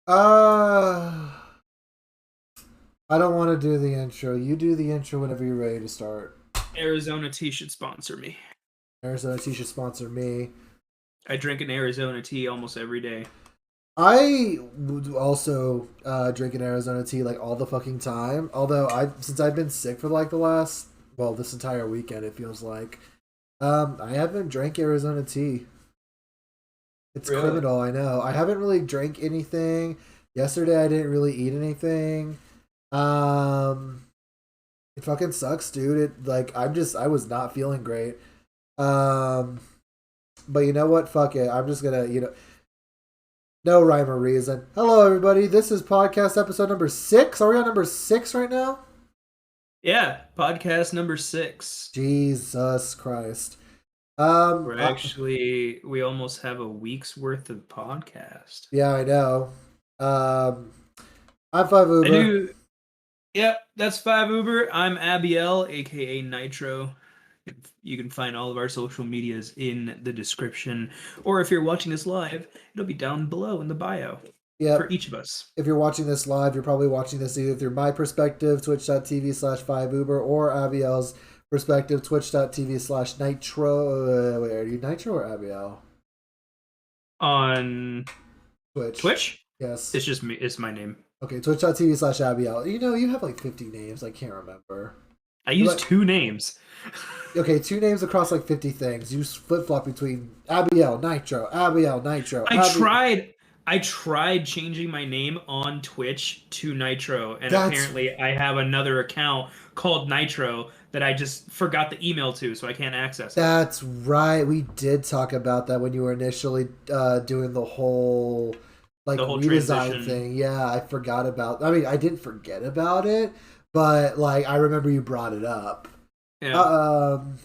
Uh, I don't want to do the intro. You do the intro whenever you're ready to start. Arizona tea should sponsor me. Arizona Tea should sponsor me. I drink an Arizona tea almost every day. I would also drink an Arizona tea like all the fucking time. Although since I've been sick for like the last, well, this entire weekend, it feels like, I haven't drank Arizona tea. It's Really? criminal, I know. I haven't really drank anything. Yesterday, I didn't really eat anything. Um, it fucking sucks, dude. I was not feeling great. Um, but you know what? Fuck it. I'm just gonna, no rhyme or reason. Hello, everybody. This is podcast episode number 6. Are we on number 6 right now? Yeah, podcast number 6. Jesus Christ. We're I, actually we almost have a week's worth of podcast. yeah, I know. Um, I'm five I Uber. do. Yep, that's 5 Uber. I'm Abbyel, aka Nitro. You can find all of our social medias in the description, or if you're watching this live, it'll be down below in the bio for Yep. each of us. If you're watching this live, you're probably watching this either through my perspective, twitch.tv/5Uber, or Abiel's perspective, twitch.tv/Nitro. Wait, are you Nitro or Abiel? On Twitch. Twitch, Yes. it's just me. It's my name. Okay, twitch.tv/Abiel. You have like 50 names. I can't remember. I You're use like, two names. okay, 2 names across like 50 things. You flip flop between Abiel, Nitro, Abiel, Nitro, I tried I tried changing my name on Twitch to Nitro, and That's apparently I have another account called Nitro that I just forgot the email to, so I can't access it. That's right. We did talk about that when you were initially doing the whole like The whole redesign transition. thing. Yeah, I forgot about. I mean, I didn't forget about it, but like I remember you brought it up. Yeah. Uh, um,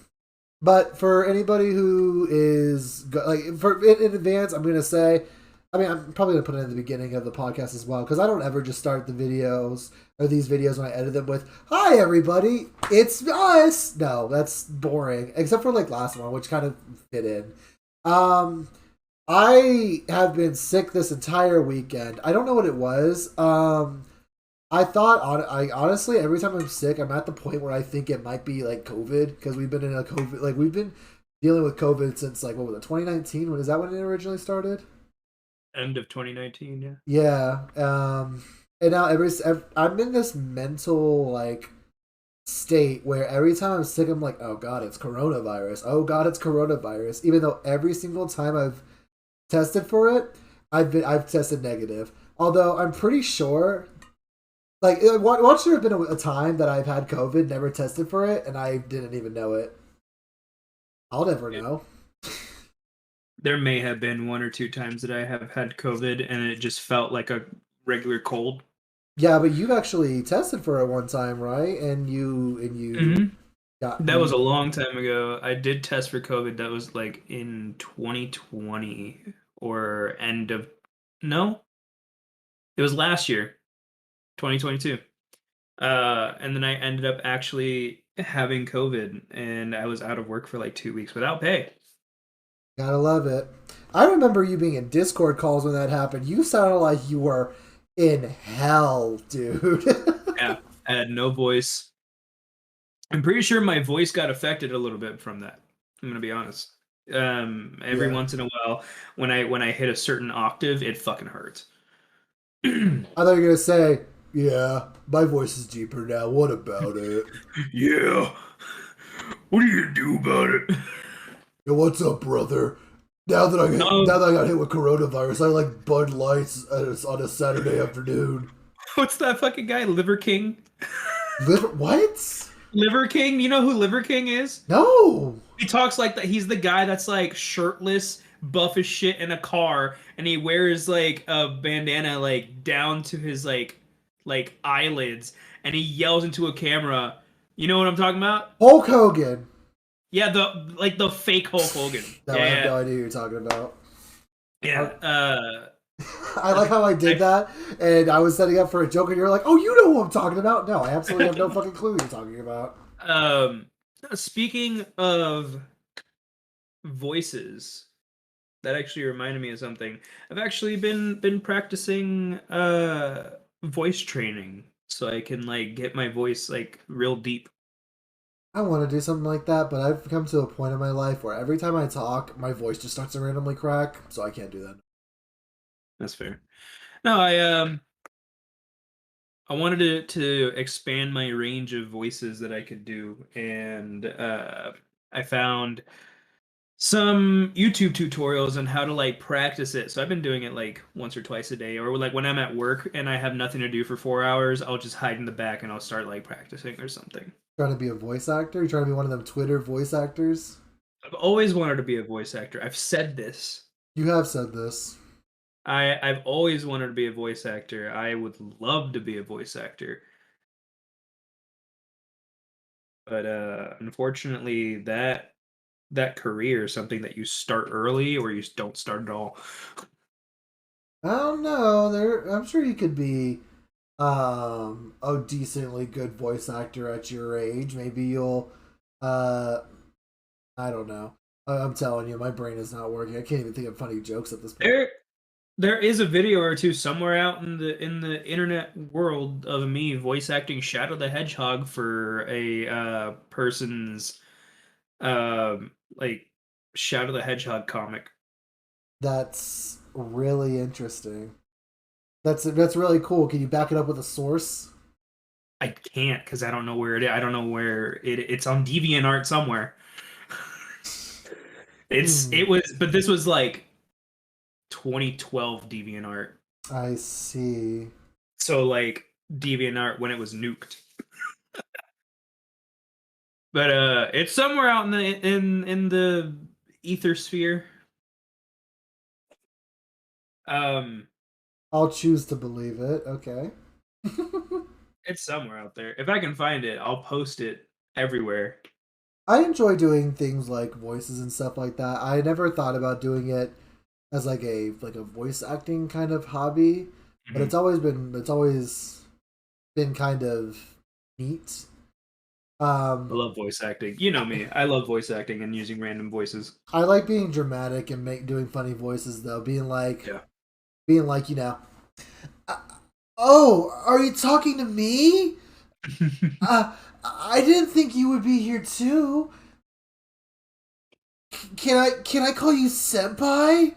but for anybody who is like in advance, I'm gonna say. I mean, I'm probably gonna put it in the beginning of the podcast as well because I don't ever just start the videos or these videos when I edit them with "Hi everybody, it's us." No, that's boring. Except for like last one, which kind of fit in. Um, I have been sick this entire weekend. I don't know what it was. I honestly every time I'm sick, I'm at the point where I think it might be like COVID because we've been in a COVID like we've been dealing with COVID since like what was it 2019? When is that when it originally started? End of 2019, yeah. Yeah. And now I'm in this mental like state where every time I'm sick, I'm like, oh god, it's coronavirus. Oh god, it's coronavirus. Even though every single time I've tested for it, I've tested negative. Although I'm pretty sure, like, once there have been a time that I've had COVID, never tested for it, and I didn't even know it. I'll never Yeah. know. There may have been one or two times that I have had COVID and it just felt like a regular cold. Yeah, but you've actually tested for it one time, right? And you hmm got That was you a long time ago. I did test for COVID. That was like in 2020 or end of, no, it was last year, 2022. And then I ended up actually having COVID and I was out of work for like 2 weeks without pay. gotta love it. I remember you being in Discord calls when that happened. You sounded like you were in hell, dude. Yeah, I had no voice. I'm pretty sure my voice got affected a little bit from that. I'm gonna be honest. Every Yeah. once in a while, when I hit a certain octave, it fucking hurts. I thought you were gonna say, yeah, my voice is deeper now. What about it? Yeah. What are you gonna do about it? Yo, what's up, brother? Now No, that I got hit with coronavirus, I like Bud Lights on a Saturday afternoon. what's that fucking guy? Liver King? What? Liver King? You know who Liver King is? No. He talks like that. He's the guy that's like shirtless, buff as shit in a car, and he wears like a bandana like down to his like eyelids, and he yells into a camera. You know what I'm talking about? Hulk Hogan. Yeah, the fake Hulk Hogan. No, I have Yeah, no idea who you're talking about. yeah. I like how I did I, that, and I was setting up for a joke, and you're like, "Oh, you know who I'm talking about?" No, I absolutely have no fucking clue who you're talking about. um, speaking of voices that actually reminded me of something. I've actually been practicing voice training so I can like get my voice like real deep. I want to do something like that, but I've come to a point in my life where every time I talk, my voice just starts to randomly crack, so I can't do that. That's fair. No, I wanted to expand my range of voices that I could do, and I found some YouTube tutorials on how to like practice it. So I've been doing it like once or twice a day, or like when I'm at work and I have nothing to do for 4 hours, I'll just hide in the back and I'll start like practicing or something. Trying to be a voice actor? You trying to be one of them Twitter voice actors? I've always wanted to be a voice actor. I've said this. You have said this. I've always wanted to be a voice actor. I would love to be a voice actor. But unfortunately that career is something that you start early or you don't start at all. I don't know. I'm sure you could be a decently good voice actor at your age. Maybe you'll uh I don't know. I'm telling you, my brain is not working. I can't even think of funny jokes at this point. There is a video or two somewhere out in the internet world of me voice acting Shadow the Hedgehog for a person's like Shadow the Hedgehog comic. That's really interesting. That's really cool. Can you back it up with a source? I can't because I don't know where it is. I don't know where it's on DeviantArt somewhere. Hmm. It was, but this was like 2012 DeviantArt. I see. So like DeviantArt when it was nuked. But it's somewhere out in the ether sphere. Um I'll choose to believe it. Okay. it's somewhere out there. If I can find it, I'll post it everywhere. I enjoy doing things like voices and stuff like that. I never thought about doing it as like a voice acting kind of hobby, but Mhm. it's always been kind of neat. I Um, love voice acting. You know me. I love voice acting and using random voices. I like being dramatic and doing funny voices though, Yeah. being like "Uh, oh, are you talking to me? Uh, I didn't think you would be here too. Can I call you senpai?"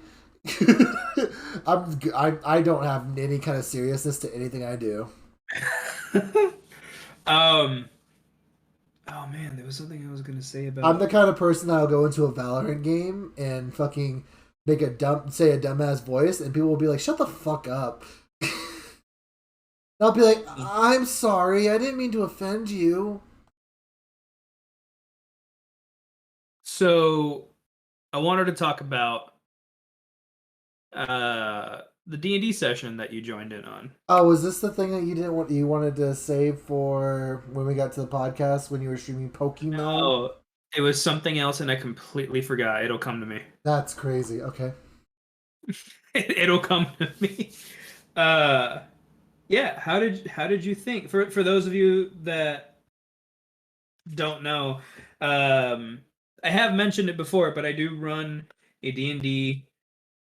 I don't have any kind of seriousness to anything I do. um oh man, there was something I was gonna say I'm about the kind of person that'll go into a Valorant game and fucking say a dumbass voice, and people will be like, "Shut the fuck up." I'll be like, "I'm sorry, I didn't mean to offend you." so I wanted to talk about the D&D session that you joined in on. Oh, was this the thing that you wanted to save for when we got to the podcast when you were streaming Pokemon? No, it was something else and I completely forgot. It'll come to me. That's crazy. Okay. It'll come to me. Uh yeah, how did you think for those of you that don't know, um I have mentioned it before, but I do run a D&D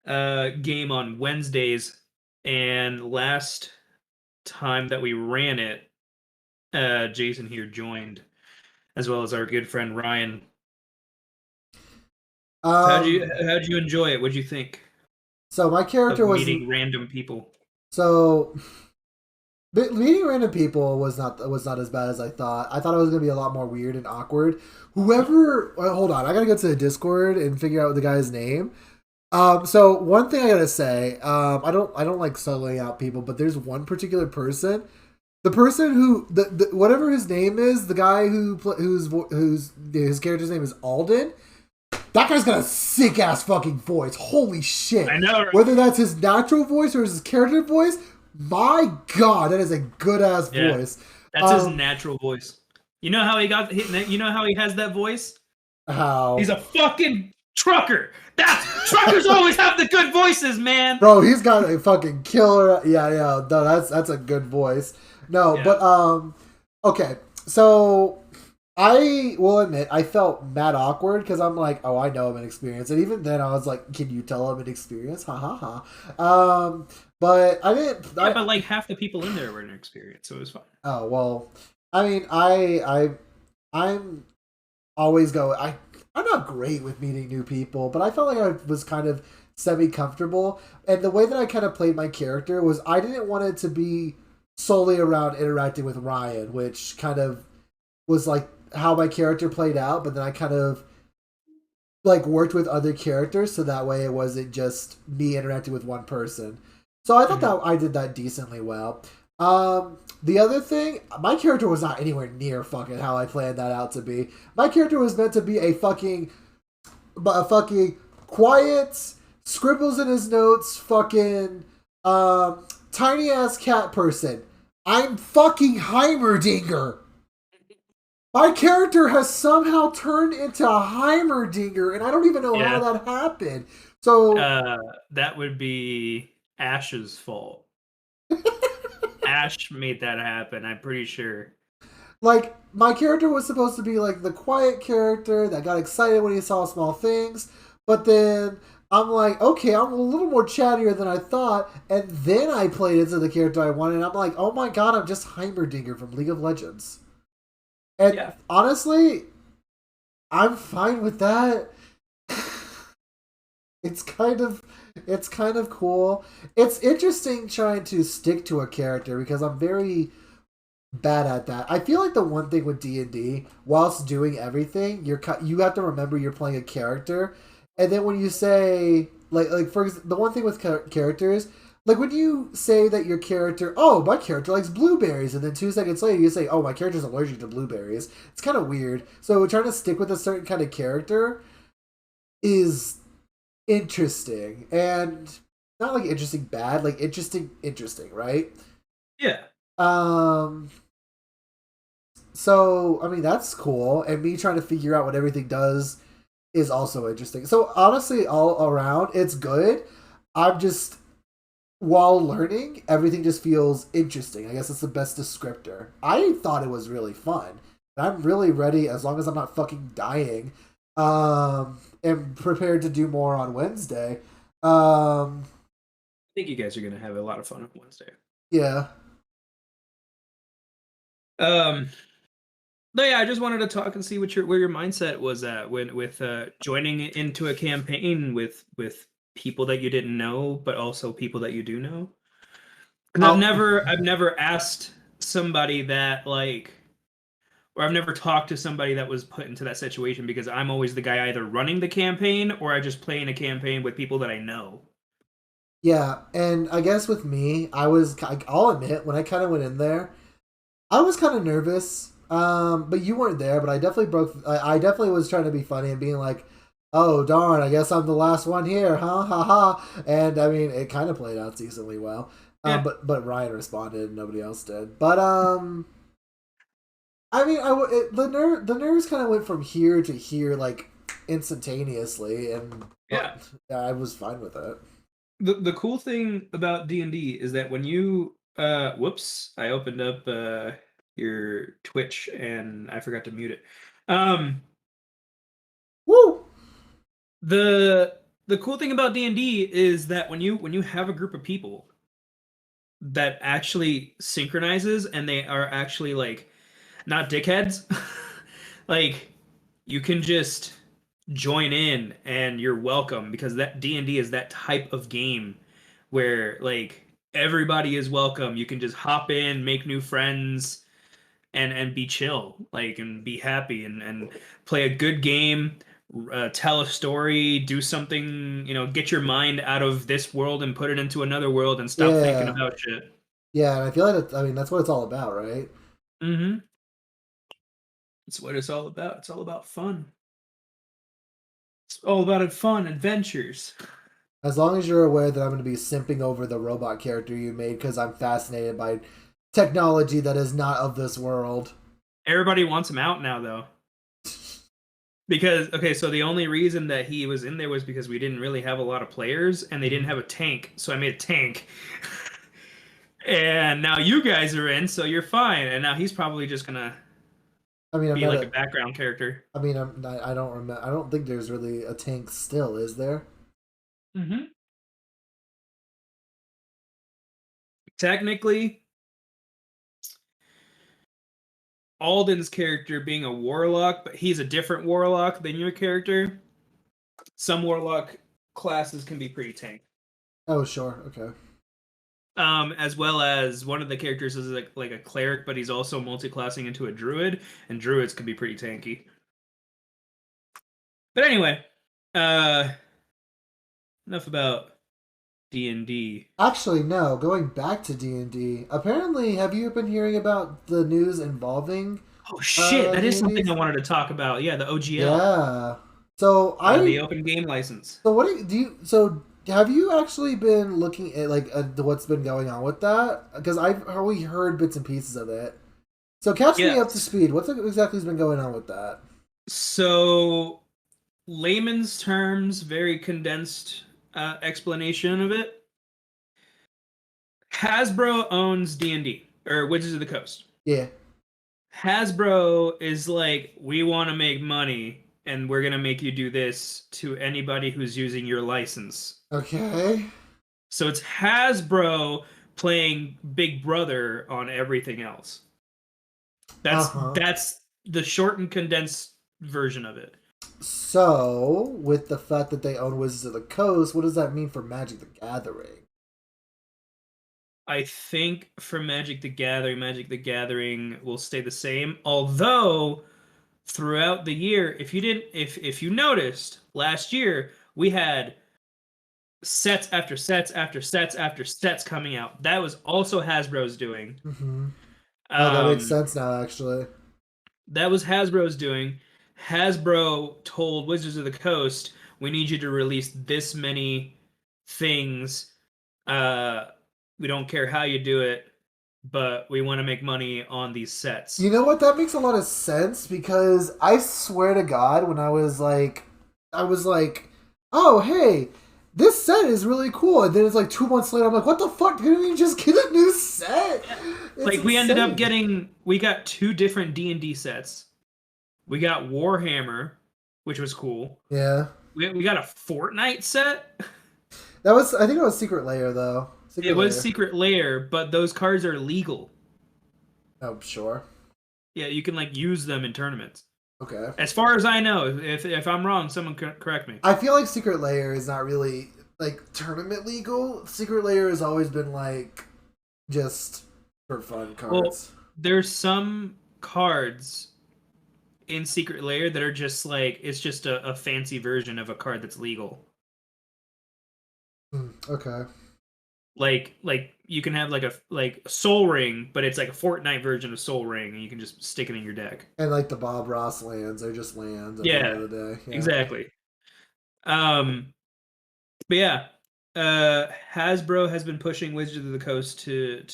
game on Wednesdays, and last time that we ran it, Jason here joined, as well as our good friend Ryan. So Um. how'd you enjoy it? What'd you think So my of character was meeting random people? so meeting random people was not as bad as I thought. I thought it was gonna be a lot more weird and awkward. Whoever, well, hold on, I gotta go to the Discord and figure out the guy's name. So one thing I gotta say, I don't like soloing out people, but there's one particular person, the person who the whatever his name is, the guy whose his character's name is Alden. That guy's got a sick ass fucking voice. Holy shit! I know, right? Whether that's his natural voice or his character voice, my god, that is a good ass Yeah, voice. that's his natural voice. You know how you know how he has that voice? He's How, a fucking trucker. That's truckers always have the good voices, man. bro? He's got a fucking killer. Yeah, yeah. No, that's a good voice. No, Yeah. but okay. So I will admit I felt mad awkward because I'm like, oh, I know I'm inexperienced, and even then I was like, can you tell I'm inexperienced? Ha ha ha. But I didn't. Yeah, but like half the people in there were inexperienced, so it was fine. Oh well. I mean, I'm always go. I'm not great with meeting new people, but I felt like I was kind of semi comfortable, and the way that I kind of played my character was I didn't want it to be solely around interacting with Ryan, which kind of was like how my character played out, but then I kind of like worked with other characters so that way it wasn't just me interacting with one person. So I thought Mm-hmm. that I did that decently well. The other thing, my character was not anywhere near fucking how I planned that out to be. My character was meant to be a fucking quiet, scribbles in his notes, fucking tiny ass cat person. I'm fucking Heimerdinger. My character has somehow turned into a Heimerdinger, and I don't even know how Yeah, that happened. So, uh, that would be Ash's fault. Ash made that happen. I'm pretty sure. like, my character was supposed to be like the quiet character that got excited when he saw small things, but then I'm like, okay, I'm a little more chattier than I thought, and then I played into the character I wanted, and I'm like, oh my god, I'm just Heimerdinger from League of Legends. And Yeah, honestly, I'm fine with that. it's kind of it's kind of cool. It's interesting trying to stick to a character because I'm very bad at that. I feel like the one thing with D&D, whilst doing everything, you have to remember you're playing a character, and then when you say like for the one thing with characters, like when you say that your character, oh, my character likes blueberries, and then 2 seconds later you say, oh, my character's allergic to blueberries. It's kind of weird. So trying to stick with a certain kind of character is interesting, and not like interesting bad, like interesting, right? yeah. Um so I mean that's cool, and me trying to figure out what everything does is also interesting. So honestly, all around, it's good. I'm just while learning, everything just feels interesting. I guess it's the best descriptor. I thought it was really fun. I'm really ready as long as I'm not fucking dying. And prepared to do more on Wednesday. Um, I think you guys are gonna have a lot of fun on Wednesday. yeah. Um, no, yeah, I just wanted to talk and see what your where your mindset was at when with joining into a campaign with people that you didn't know, but also people that you do know. Because I'll, I've never asked somebody that like, or I've never talked to somebody that was put into that situation because I'm always the guy either running the campaign or I just play in a campaign with people that I know. yeah, and I guess with me, I'll admit when I kind of went in there, I was kind of nervous. But you weren't there. But I definitely broke. I definitely was trying to be funny and being like, "Oh darn! I guess I'm the last one here, huh? Ha ha!" And I mean, it kind of played out decently well. Yeah, But Ryan responded, and nobody else did. But I mean, the nerves kind of went from here to here like instantaneously, and yeah. I was fine with it. The cool thing about D&D is that when you whoops, I opened up your Twitch and I forgot to mute it. Um Woo! the the cool thing about D&D is that when you have a group of people that actually synchronizes and they are actually like not dickheads, like you can just join in and you're welcome because that D&D is that type of game where like everybody is welcome. You can just hop in, make new friends and be chill, like and be happy and play a good game, tell a story, do something, get your mind out of this world and put it into another world and stop thinking Yeah, about shit. yeah, and I feel like I mean that's what it's all about, right? Mhm. That's what it's all about. It's all about fun. It's all about fun adventures. As long as you're aware that I'm going to be simping over the robot character you made because I'm fascinated by technology that is not of this world. Everybody wants him out now though. Because okay, so the only reason that he was in there was because we didn't really have a lot of players and they didn't have a tank, so I made a tank. And now you guys are in, so you're fine. And now he's probably just gonna I mean, I'm be not like a a. background character. I mean, I don't remember. I don't think there's really a tank still, is there? Hmm. Technically, Alden's character being a warlock, but he's a different warlock than your character. Some warlock classes can be pretty tank. Oh, sure. Okay. As well as one of the characters is like a cleric, but he's also multi-classing into a druid, and druids can be pretty tanky. But anyway, uh, enough about D&D. Actually, no. Going back to D&D. Apparently, have you been hearing about the news involving Oh shit, that is D&D? something I wanted to talk about. Yeah, the OGL, Yeah. So I the open game license. So what do you so have you actually been looking at like what's been going on with that? Because I've only heard bits and pieces of it. So catch me up to Yes. speed. What's exactly has been going on with that? So, layman's terms, very condensed explanation of it. Hasbro owns D&D or Wizards of the Coast. Yeah. Hasbro is like, we want to make money and we're going to make you do this to anybody who's using your license. Okay. So it's Hasbro playing Big Brother on everything else. Uh That's huh. that's the short and condensed version of it. So with the fact that they own Wizards of the Coast, what does that mean for Magic the Gathering? I think for Magic the Gathering will stay the same. Although throughout the year, if you noticed last year, we had sets after sets after sets after sets coming out. That was also Hasbro's doing. Mm-hmm. Oh, that makes Um, sense now. Actually. that was Hasbro's doing. Hasbro told Wizards of the Coast, "We need you to release this many things. Uh, we don't care how you do it, but we want to make money on these sets." You know what? That makes a lot of sense because I swear to God, when I was like, oh hey, this set is really cool, and then it's like 2 months later, I'm like, what the fuck? Didn't we just get a new set? It's Like we ended up insane. getting, we got two different D&D sets. We got Warhammer, which was cool. Yeah, We got a Fortnite set. that was. I think it was Secret Layer though. It Secret was Layer. Secret Lair, but those cards are legal. Oh sure. Yeah, you can like use them in tournaments. Okay. As far as I know, if I'm wrong, someone correct me. I feel like Secret Layer is not really like tournament legal. Secret Layer has always been like just for fun Well, cards. there's some cards in Secret Lair that are just like it's just a fancy version of a card that's legal. Okay. Like you can have like Soul Ring, but it's like a Fortnite version of Soul Ring, and you can just stick it in your deck. And like the Bob Ross lands, they're just lands at the end Yeah, of the day. Yeah. exactly. Um, but yeah, Hasbro has been pushing Wizards of the Coast to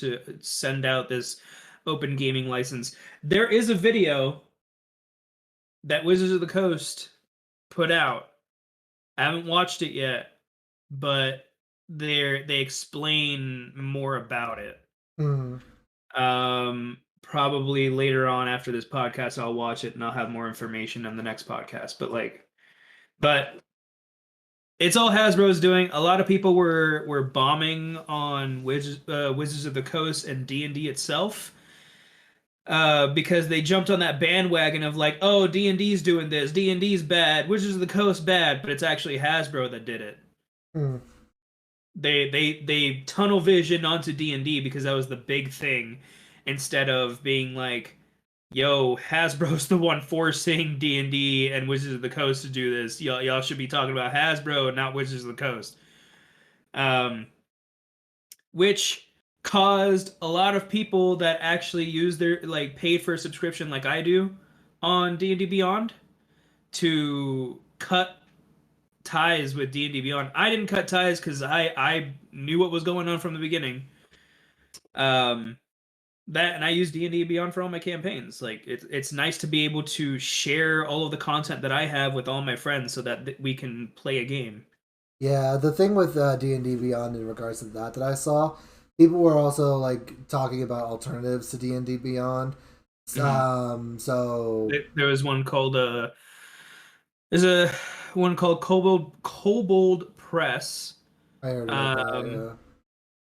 send out this open gaming license. There is a video that Wizards of the Coast put out. I haven't watched it yet, but they explain more about it. Hmm. Probably later on after this podcast, I'll watch it and I'll have more information on the next podcast. But it's all Hasbro's doing. A lot of people were bombing on Wizards of the Coast and D&D itself, because they jumped on that bandwagon of like, oh, D&D's doing this, D&D's bad, Wizards of the Coast bad, but it's actually Hasbro that did it. Hmm. They tunnel vision onto D&D because that was the big thing, instead of being like, yo, Hasbro's the one forcing D&D and Wizards of the Coast to do this. Y'all should be talking about Hasbro and not Wizards of the Coast. Um, which caused a lot of people that actually use their like paid for a subscription like I do on D&D Beyond to cut ties with D&D Beyond. I didn't cut ties because I knew what was going on from the beginning. Um, that and I use D&D Beyond for all my campaigns. Like it's nice to be able to share all of the content that I have with all my friends so that we can play a game. Yeah, the thing with D&D Beyond in regards to that I saw, people were also like talking about alternatives to D&D Beyond. Mhm. So There was one called there's a one called Kobold Press. I heard about that. Um, Yeah.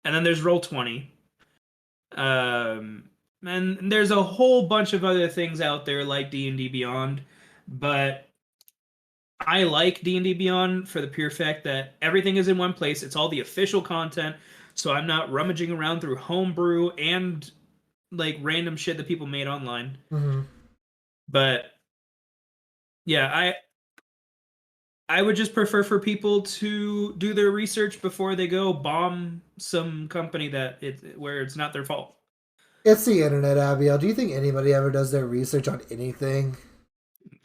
and then there's Roll 20. And there's a whole bunch of other things out there like D&D Beyond, but I like D&D Beyond for the pure fact that everything is in one place. It's all the official content, so I'm not rummaging around through homebrew and like random shit that people made online. Hmm. But yeah, I would just prefer for people to do their research before they go bomb some company where it's not their fault. It's the internet, Abiel. Do you think anybody ever does their research on anything?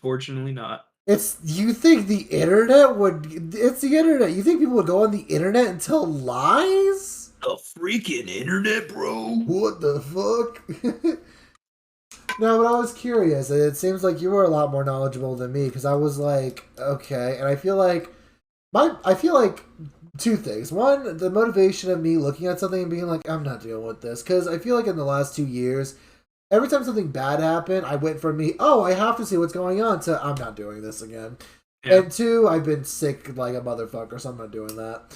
Fortunately not. It's you think the internet would? It's the internet. You think people would go on the internet and tell lies? The freaking internet, bro. What the fuck? No, but I was curious. It seems like you were a lot more knowledgeable than me because I was like, okay, and I feel like two things. One, the motivation of me looking at something and being like, I'm not dealing with this because I feel like in the last 2 years, every time something bad happened, I went from me, oh, I have to see what's going on to I'm not doing this again. Yeah. And two, I've been sick like a motherfucker, so I'm not doing that.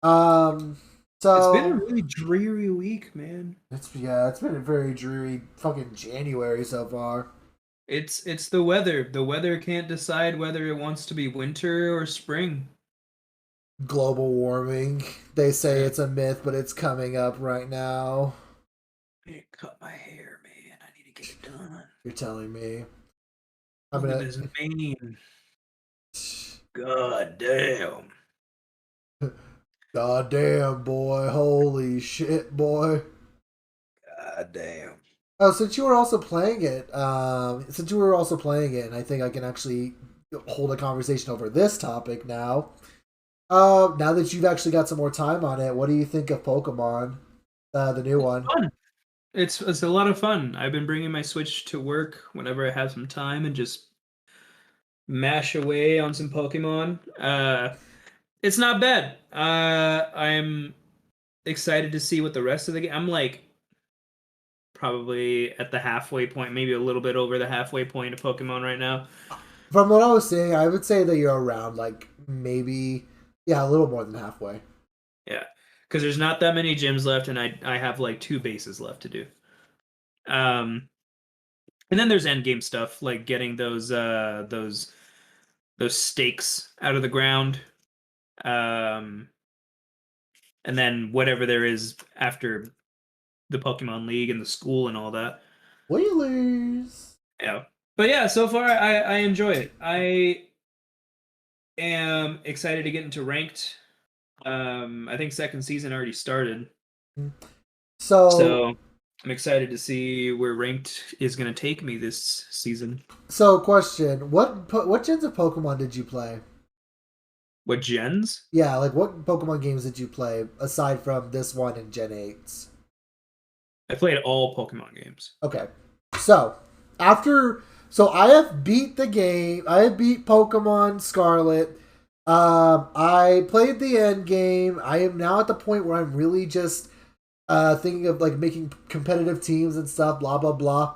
Um, It's been a so really dreary week, man. it's been a very dreary fucking January so far. It's the weather. The weather can't decide whether it wants to be winter or spring. Global warming. They say Yeah. it's a myth, but it's coming up right now. I need to cut my hair, man. I need to get it done. You're telling me. I'm Look at gonna. this mane. God damn. God damn, boy. Holy shit, boy. God damn. Oh, since you were also playing it, and I think I can actually hold a conversation over this topic now. Now that you've actually got some more time on it, what do you think of Pokemon, the new one? Fun. It's a lot of fun. I've been bringing my Switch to work whenever I have some time and just mash away on some Pokemon. It's not bad. I'm excited to see what the rest of the game. I'm like probably at the halfway point, maybe a little bit over the halfway point of Pokemon right now. From what I was saying, I would say that you're around like maybe, yeah, a little more than halfway. Yeah, because there's not that many gyms left, and I have like 2 bases left to do. Um, and then there's end game stuff like getting those stakes out of the ground. Um, and then whatever there is after the Pokemon League and the school and all that. Wheelers. Yeah. But yeah, so far I enjoy it. I am excited to get into ranked. I think second season already started. So, So I'm excited to see where ranked is going to take me this season. question: what gens of Pokemon did you play? What gens? Yeah, like what Pokemon games did you play aside from this one and Gen 8s? I played all Pokemon games. Okay. So, I have beat the game. I have beat Pokemon Scarlet. I played the end game. I am now at the point where I'm really just thinking of like making competitive teams and stuff, blah blah blah.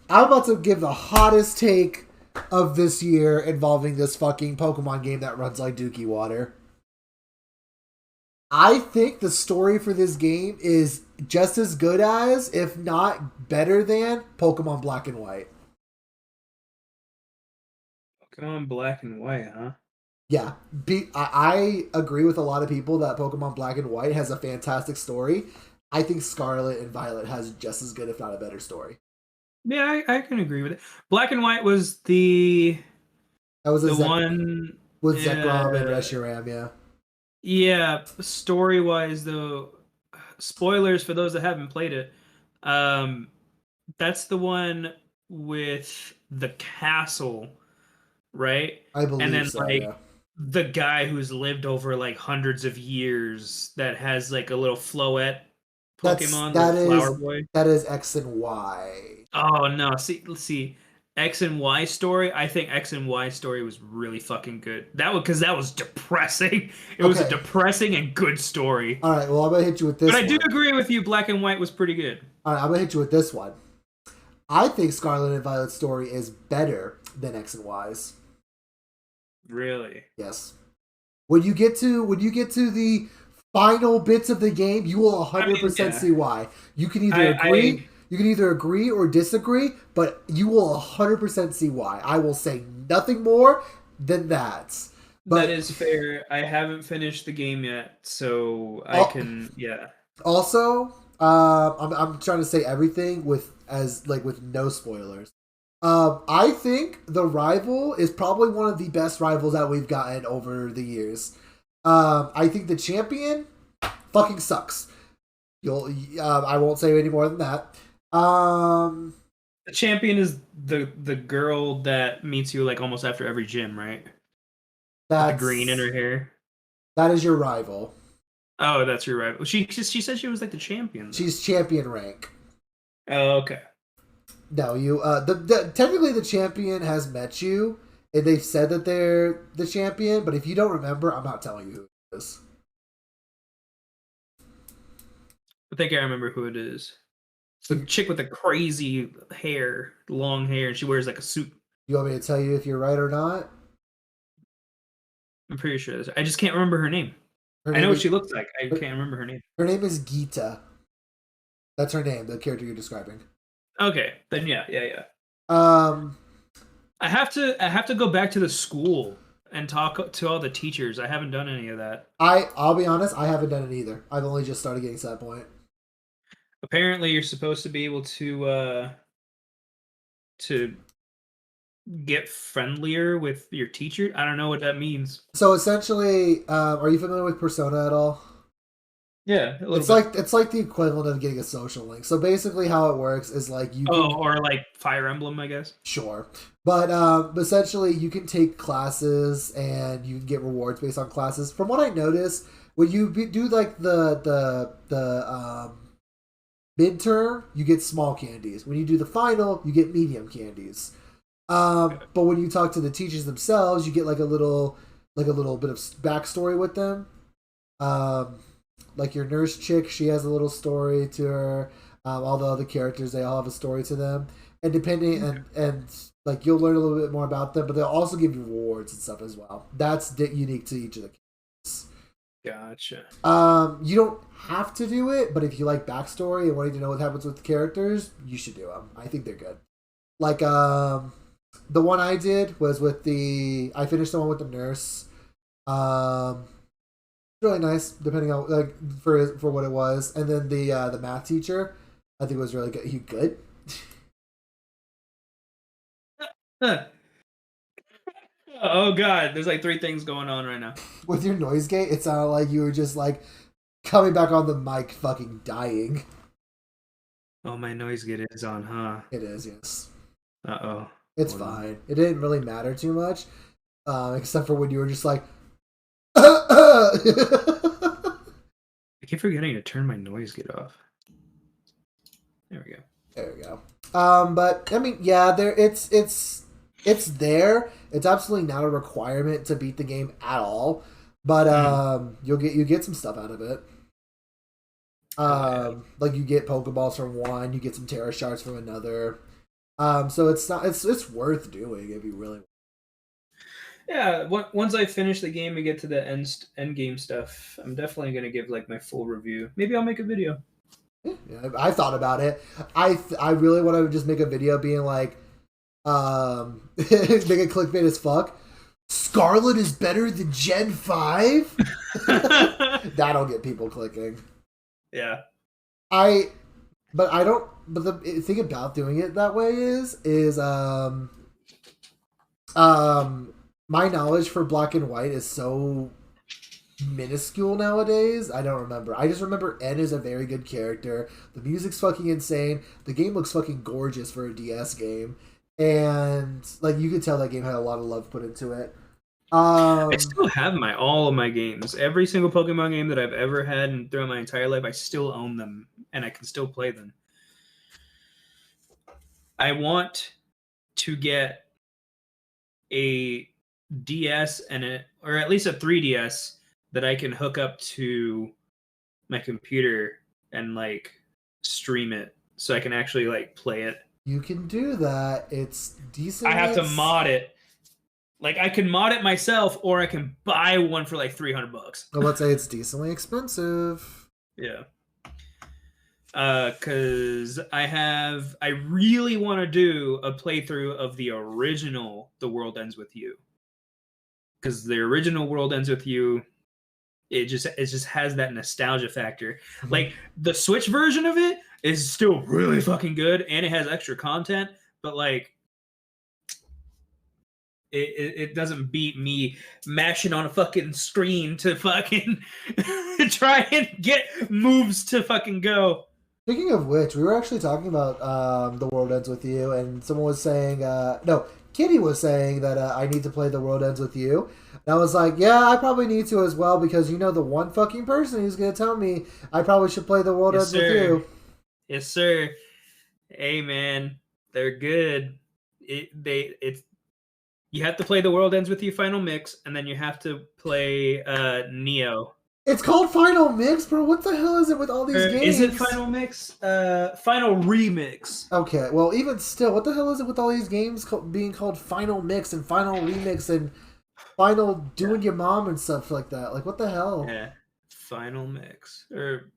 I'm about to give the hottest take of this year involving this fucking Pokemon game that runs like Dookie Water. I think the story for this game is just as good as, if not better than, Pokemon Black and White. Pokemon Black and White, huh? Yeah, I agree with a lot of people that Pokemon Black and White has a fantastic story. I think Scarlet and Violet has just as good, if not a better story. Yeah, I can agree with it. Black and White was the That was the one. with Zekrom and Uh, Reshiram, yeah. yeah, story wise though, spoilers for those that haven't played it. Um, that's the one with the castle, right? I And believe then so, like yeah. the guy who's lived over like hundreds of years that has like a little Floette That's Pokemon, little that flower is boy. that is X and Y. Oh no, see, let's see. X and Y story. I think X and Y story was really fucking good. That was because that was depressing. It was a Okay. depressing and good story. All right, well I'm gonna hit you with But this I do one. agree with you. Black and White was pretty good. All right, I'm gonna hit you with this one. I think Scarlet and Violet's story is better than X and Y's. Really? Yes. When you get to the final bits of the game, you will I mean, 100% yeah. see why. You can either I agree, I you can either agree or disagree, but you will 100% see why. I will say nothing more than that. That But is fair. I haven't finished the game yet, so I al- can, yeah. also, I'm trying to say everything with no spoilers. I think the rival is probably one of the best rivals that we've gotten over the years. I think the champion fucking sucks. I won't say any more than that. Um, The champion is the girl that meets you like almost after every gym, right? With the green in that's her hair. that is your rival. Oh, that's your right. She said she was like the champion though. She's champion rank. Oh, okay. No, you. Technically the champion has met you, and they've said that they're the champion. But if you don't remember, I'm not telling you who it is. I think I remember who it is. It's the chick with the crazy hair, long hair, and she wears like a suit. You want me to tell you if you're right or not? I'm pretty sure. I just can't remember her name. Her I know name what is she looks like. I her, can't remember her name. her name is Gita. That's her name, the character you're describing. Okay, then yeah. Um, I have to go back to the school and talk to all the teachers. I haven't done any of that. I'll be honest, I haven't done it either. I've only just started getting to that point. Apparently, you're supposed to be able to get friendlier with your teacher. I don't know what that means. So essentially, are you familiar with Persona at all? Yeah, a little It's bit. like it's like the equivalent of getting a social link. So basically, how it works is like you can Oh, or like Fire Emblem, I guess. sure, but essentially you can take classes and you can get rewards based on classes. From what I noticed, when you do like the midterm, you get small candies. When you do the final, you get medium candies. But when you talk to the teachers themselves, you get like a little bit of backstory with them. Um, like your nurse chick, she has a little story to her. All the other characters, they all have a story to them, and depending and like you'll learn a little bit more about them, but they'll also give you rewards and stuff as well. That's unique to each of the characters. Gotcha. You don't have to do it, but if you like backstory and wanting to know what happens with the characters, you should do them. I think they're good. Like the one I did was with the I finished the one with the nurse. Um, really nice, depending on like for what it was, and then the math teacher, I think was really good. You good Huh. Oh god, there's like three things going on right now. with your noise gate? It sounded like you were just like coming back on the mic, fucking dying. Oh, my noise gate is on, huh? It is, yes. Uh-oh. It's Hold on. fine. It didn't really matter too much, except for when you were just like. I keep forgetting to turn my noise gate off. There we go. There we go. But I mean, yeah, it's there. It's absolutely not a requirement to beat the game at all. But you get some stuff out of it. Yeah. Like you get Pokeballs from one, you get some Terra Shards from another. So it's worth doing if you really. Yeah, once I finish the game and get to the end game stuff, I'm definitely gonna give like my full review. Maybe I'll make a video. Yeah, I thought about it. I really want to just make a video being like, make it clickbait as fuck. Scarlet is better than Gen 5? That'll get people clicking. Yeah. But I don't, but the thing about doing it that way my knowledge for black and white is so minuscule nowadays. I don't remember. I just remember N is a very good character. The music's fucking insane. The game looks fucking gorgeous for a DS game. And like you could tell that game had a lot of love put into it. I still have all of my games. Every single Pokemon game that I've ever had and throughout my entire life, I still own them and I can still play them. I want to get a DS or at least a 3DS that I can hook up to my computer and like stream it so I can actually like play it You can do that. It's I decently have to mod it. Like I can mod it myself, or I can buy one for like $300. well, let's say it's decently expensive. Yeah. Cause I really want to do a playthrough of the original The World Ends With You. Cause the original World Ends With You, it just has that nostalgia factor. Mhm. Like the Switch version of it is still really fucking good, and it has extra content, but like it doesn't beat me mashing on a fucking screen to fucking try and get moves to fucking go. Speaking of which, we were actually talking about The World Ends With You, and someone was saying, no, Kitty was saying that I need to play The World Ends With You. And I was like, yeah, I probably need to as well, because you know the one fucking person who's going to tell me I probably should play The World Yes, Ends sir. With You. Yes, sir. Hey, man, they're good. It's you have to play The World Ends With You Final Mix, and then you have to play Neo. It's called Final Mix, bro. What the hell is it with all these games? Is it Final Mix? Final Remix. Okay, well, even still, what the hell is it with all these games being called Final Mix and Final Remix and Final Doing Your Mom and stuff like that? Like, what the hell? Yeah, Final Mix or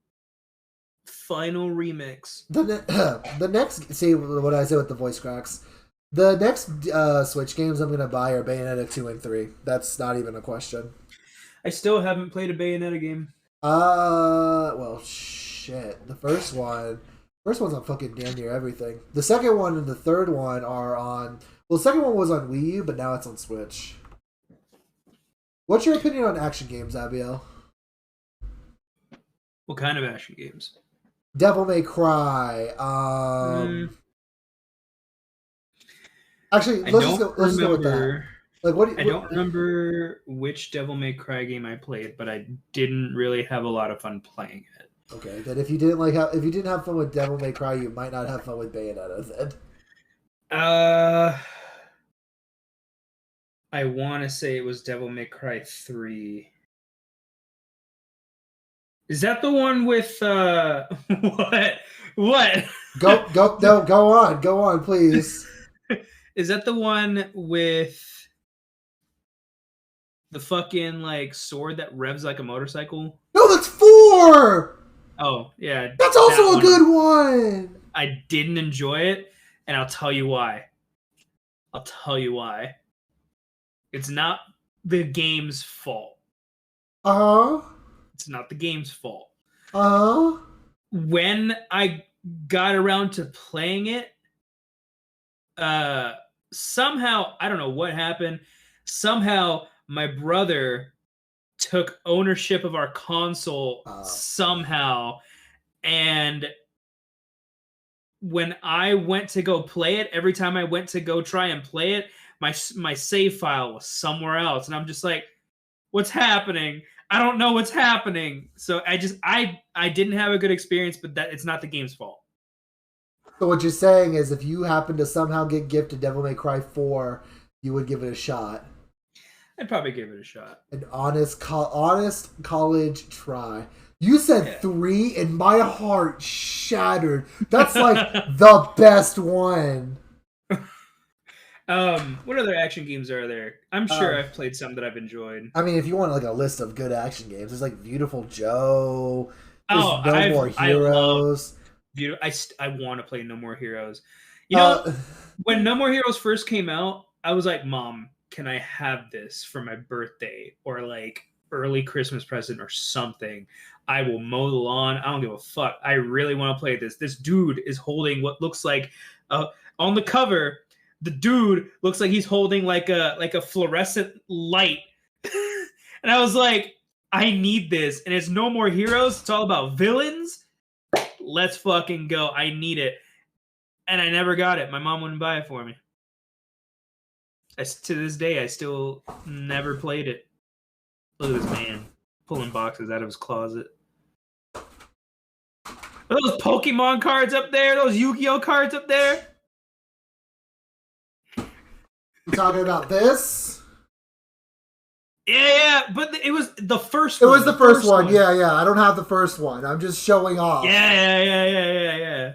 Final Remix. The next, see what I say with the voice cracks. The next Switch games I'm gonna buy are Bayonetta 2 and 3. That's not even a question. I still haven't played a Bayonetta game. Well, shit. First one's on fucking damn near everything. The second one and the third one are on. Well, the second one was on Wii U, but now it's on Switch. What's your opinion on action games, Abbyel? What kind of action games? Devil May Cry. Actually, let's just go with that. Like, I don't remember which Devil May Cry game I played, but I didn't really have a lot of fun playing it. Okay, then if you didn't have fun with Devil May Cry, you might not have fun with Bayonetta then. I want to say it was Devil May Cry 3. Is that the one with what? What? Go on, please. Is that the one with the fucking like sword that revs like a motorcycle? No, that's 4. Oh, yeah. That's also a good one. I didn't enjoy it, and I'll tell you why. It's not the game's fault. It's not the game's fault. When I got around to playing it, somehow, I don't know what happened. Somehow my brother took ownership of our console somehow, and when I went to go play it, every time I went to go try and play it, my save file was somewhere else, and I'm just like, what's happening? I don't know what's happening. So I didn't have a good experience, but that it's not the game's fault. So what you're saying is, if you happen to somehow get gifted Devil May Cry 4, you would give it a shot. I'd probably give it a shot. An honest college try. You said 3, and my heart shattered. That's like the best one. What other action games are there? I'm sure I've played some that I've enjoyed. I mean, if you want like a list of good action games, there's like Beautiful Joe. There's No More Heroes. I want to play No More Heroes. You know, when No More Heroes first came out, I was like, Mom, can I have this for my birthday or like early Christmas present or something? I will mow the lawn. I don't give a fuck. I really want to play this. This dude is holding what looks like on the cover. The dude looks like he's holding like a fluorescent light. And I was like, I need this. And it's No More Heroes. It's all about villains. Let's fucking go. I need it. And I never got it. My mom wouldn't buy it for me. To this day, I still never played it. Look at this man pulling boxes out of his closet. Are those Pokemon cards up there? Those Yu-Gi-Oh cards up there? You talking about this? Yeah, but it was the first one. It was the first one. Yeah. I don't have the first one. I'm just showing off. Yeah.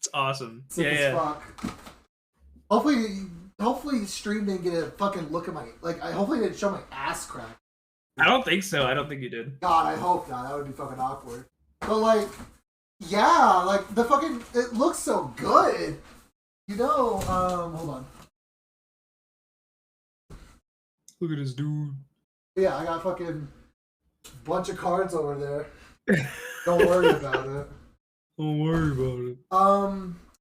It's awesome. Sick Yeah, as yeah. fuck. Hopefully, stream didn't get a fucking look at my I hopefully didn't show my ass crack. I don't think so. I don't think you did. God, I hope not. That would be fucking awkward. But like, yeah, like the fucking it looks so good. You know, hold on. Look at this dude. Yeah, I got fucking bunch of cards over there. Don't worry about it. Don't worry about it.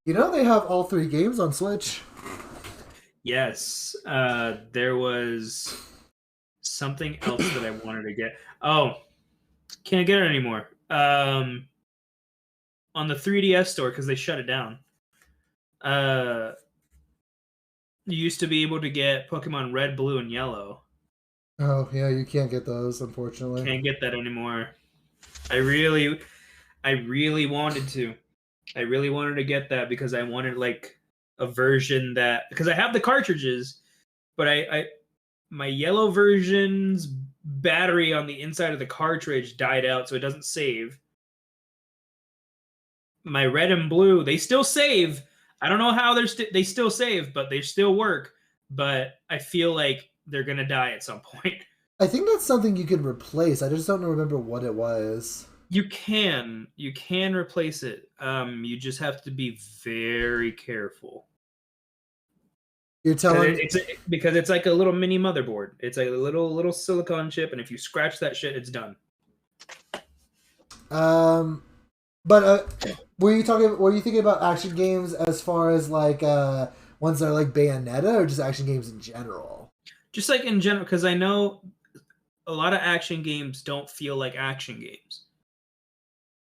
You know they have all 3 games on Switch. Yes. There was something else that I wanted to get. Oh, can't get it anymore. On the 3DS store because they shut it down. You used to be able to get Pokemon Red, Blue, and Yellow. Oh yeah, you can't get those, unfortunately. Can't get that anymore. I really wanted to. I really wanted to get that because I wanted like a version that because I have the cartridges, but my yellow version's battery on the inside of the cartridge died out, so it doesn't save. My red and blue, they still save. I don't know how they still save, but they still work. But I feel like they're gonna die at some point. I think that's something you can replace. I just don't remember what it was. You can replace it. You just have to be very careful. You're telling because it's like a little mini motherboard. It's like a little silicon chip, and if you scratch that shit, it's done. But were you thinking about action games as far as like ones that are like Bayonetta or just action games in general? Just like in general, because I know a lot of action games don't feel like action games.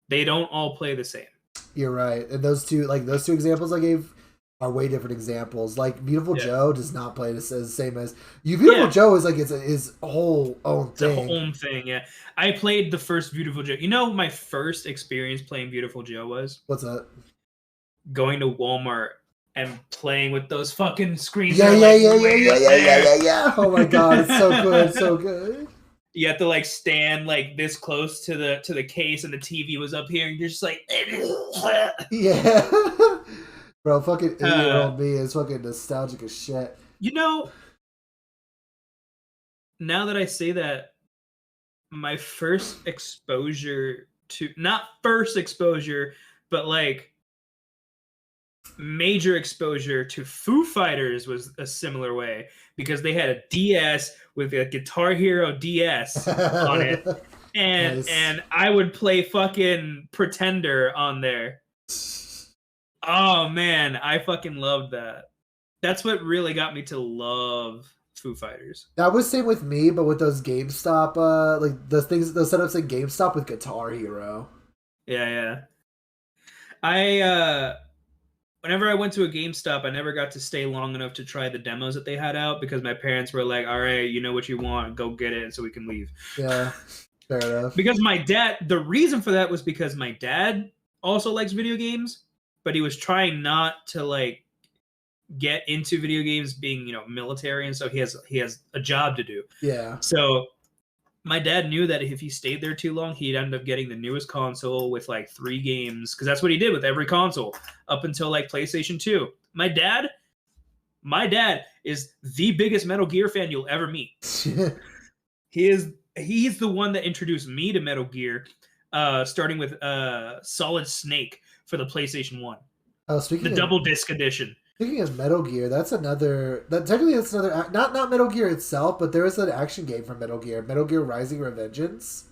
They don't all play the same. You're right. And those two examples I gave are way different examples. Like Beautiful Joe does not play the same as Beautiful Joe is like it's his whole own thing. It's a whole thing, yeah. I played the first Beautiful Joe. You know, my first experience playing Beautiful Joe was what's that? Going to Walmart and playing with those fucking screens. Yeah. Oh my god, it's so good, so good. You have to like stand like this close to the case, and the TV was up here, and you're just like, yeah. Bro, fucking 8-year-old me is fucking nostalgic as shit. You know, now that I say that, my first exposure to not first exposure, but like major exposure to Foo Fighters was a similar way because they had a DS with a Guitar Hero DS on it, and nice. And I would play fucking Pretender on there. Oh man, I fucking loved that. That's what really got me to love Foo Fighters. That was same with me, but with those GameStop, like those setups at GameStop with Guitar Hero. Yeah. Whenever I went to a GameStop, I never got to stay long enough to try the demos that they had out because my parents were like, all right, you know what you want, go get it so we can leave. Yeah, fair enough. Because the reason for that was because my dad also likes video games, but he was trying not to like get into video games being, military, and so he has a job to do. Yeah. So my dad knew that if he stayed there too long, he'd end up getting the newest console with like 3 games, because that's what he did with every console up until like PlayStation 2. My dad is the biggest Metal Gear fan you'll ever meet. He's the one that introduced me to Metal Gear, starting with Solid Snake for the PlayStation 1. Oh, the double disc edition. Speaking of Metal Gear, that's another not Metal Gear itself, but there is an action game from Metal Gear Rising Revengeance.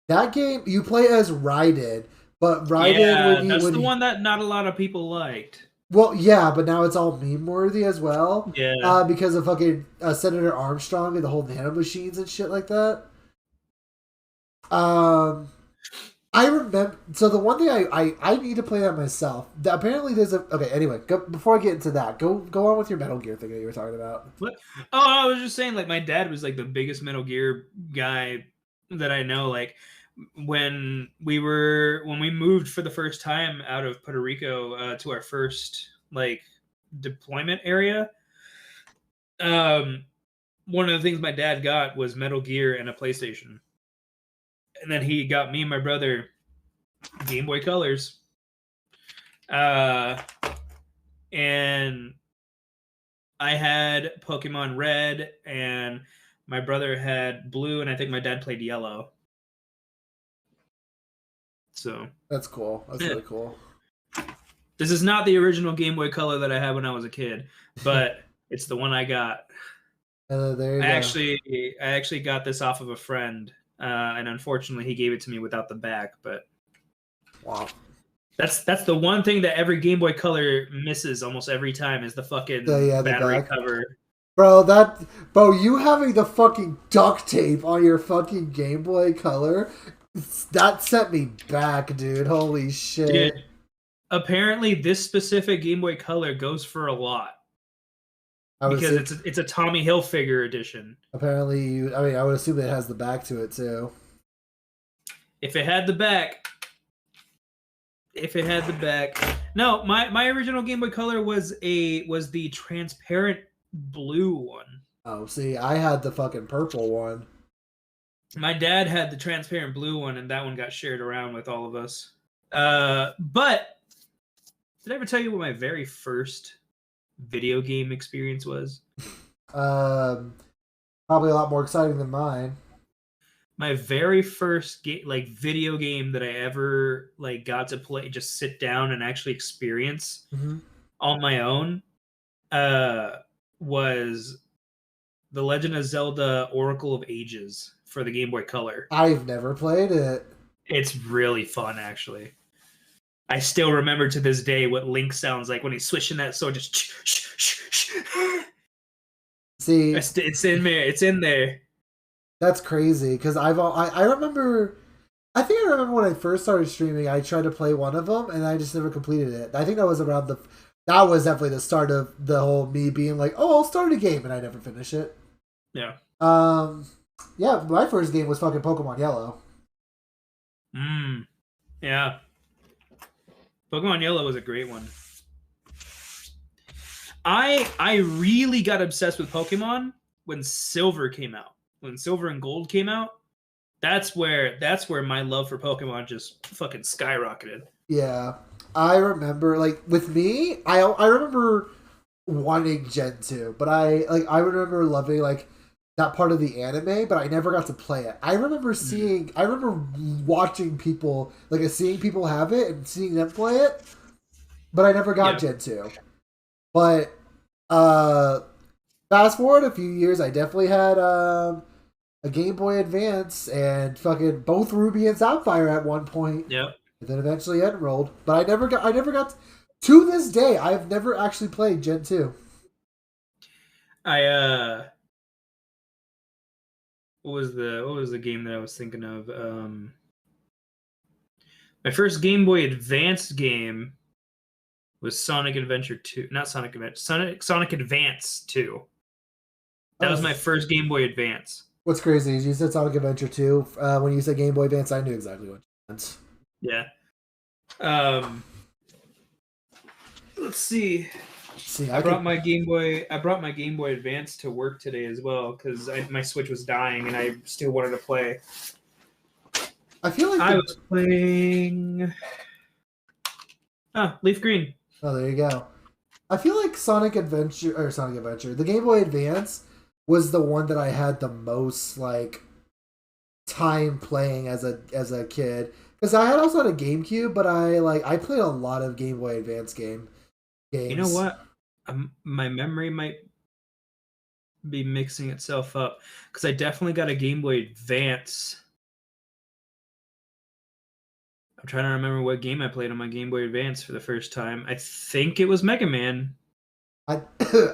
That game you play as Raiden, but Raiden that's the one that not a lot of people liked. Well, yeah, but now it's all meme worthy as well. Yeah, because of fucking Senator Armstrong and the whole nanomachines and shit like that. I remember. So the one thing I need to play that myself. Apparently, there's a. Okay, anyway, before I get into that, go on with your Metal Gear thing that you were talking about. What? Oh, I was just saying, like, my dad was like the biggest Metal Gear guy that I know. Like, when we moved for the first time out of Puerto Rico to our first like deployment area, one of the things my dad got was Metal Gear and a PlayStation. And then he got me and my brother Game Boy Colors. Uh, and I had Pokemon Red, and my brother had Blue, and I think my dad played Yellow. So That's cool. That's yeah. really cool. This is not the original Game Boy Color that I had when I was a kid, but it's the one I got. There you I go. actually, I actually got this off of a friend, and unfortunately, he gave it to me without the back. But Wow. that's the one thing that every Game Boy Color misses almost every time is the So fucking yeah, the battery back. cover. Bro, you having the fucking duct tape on your fucking Game Boy Color, that sent me back, dude. Holy Dude, shit. apparently this specific Game Boy Color goes for a lot I would because assume, it's a Tommy Hilfiger edition. apparently, I mean, I would assume it has the back to it too. If it had the back, if it had the back, no, my original Game Boy Color was the transparent blue one. Oh, see, I had the fucking purple one. My dad had the transparent blue one, and that one got shared around with all of us. But did I ever tell you what my very first video game experience was? Um, Probably a lot more exciting than mine. My very first like video game that I ever like got to play, just sit down and actually experience Mm-hmm. on my own, uh, was The Legend of Zelda: Oracle of Ages for the Game Boy Color. I've never played it. It's really fun, actually. I still remember to this day what Link sounds like when he's switching that sword. Just See, it's in there. It's in there. that's crazy because I remember. I think I remember when I first started streaming, I tried to play one of them and I just never completed it. I think that was around the. That was definitely the start of the whole me being like, oh, I'll start a game and I never finish it. Yeah. Um, yeah, my first game was fucking Pokemon Yellow. Yeah. Pokemon Yellow was a great one. I really got obsessed with Pokemon when Silver came out. When Silver and Gold came out, that's where my love for Pokemon just fucking skyrocketed. Yeah, I remember like with me, I remember wanting Gen 2, but I remember loving like that part of the anime, but I never got to play it. I remember watching people like seeing people have it and seeing them play it, but I never got Yeah. Gen 2. But uh fast forward a few years, I definitely had a Game Boy Advance and fucking both Ruby and Sapphire at one point. Yep. And then eventually enrolled. But I never got to this day, I've never actually played Gen 2. I what was the game that I was thinking of? My first Game Boy Advance game was Sonic Adventure 2. Not Sonic Adventure, Sonic Advance 2. That was my Oh, first Game Boy Advance. what's crazy is you said Sonic Adventure 2. When you said Game Boy Advance, I knew exactly what you meant. Yeah. Um let's see. See, I I brought could. my Game Boy. I brought my Game Boy Advance to work today as well because my Switch was dying and I still wanted to play. I feel like I the. was playing. Leaf Green. Oh, there you go. I feel like Sonic Adventure, the Game Boy Advance was the one that I had the most like time playing as a kid because I had also had a GameCube, but I played a lot of Game Boy Advance You know games. what? My memory might be mixing itself up because I definitely got a Game Boy Advance. I'm trying to remember what game I played on my Game Boy Advance for the first time. I think it was Mega Man. I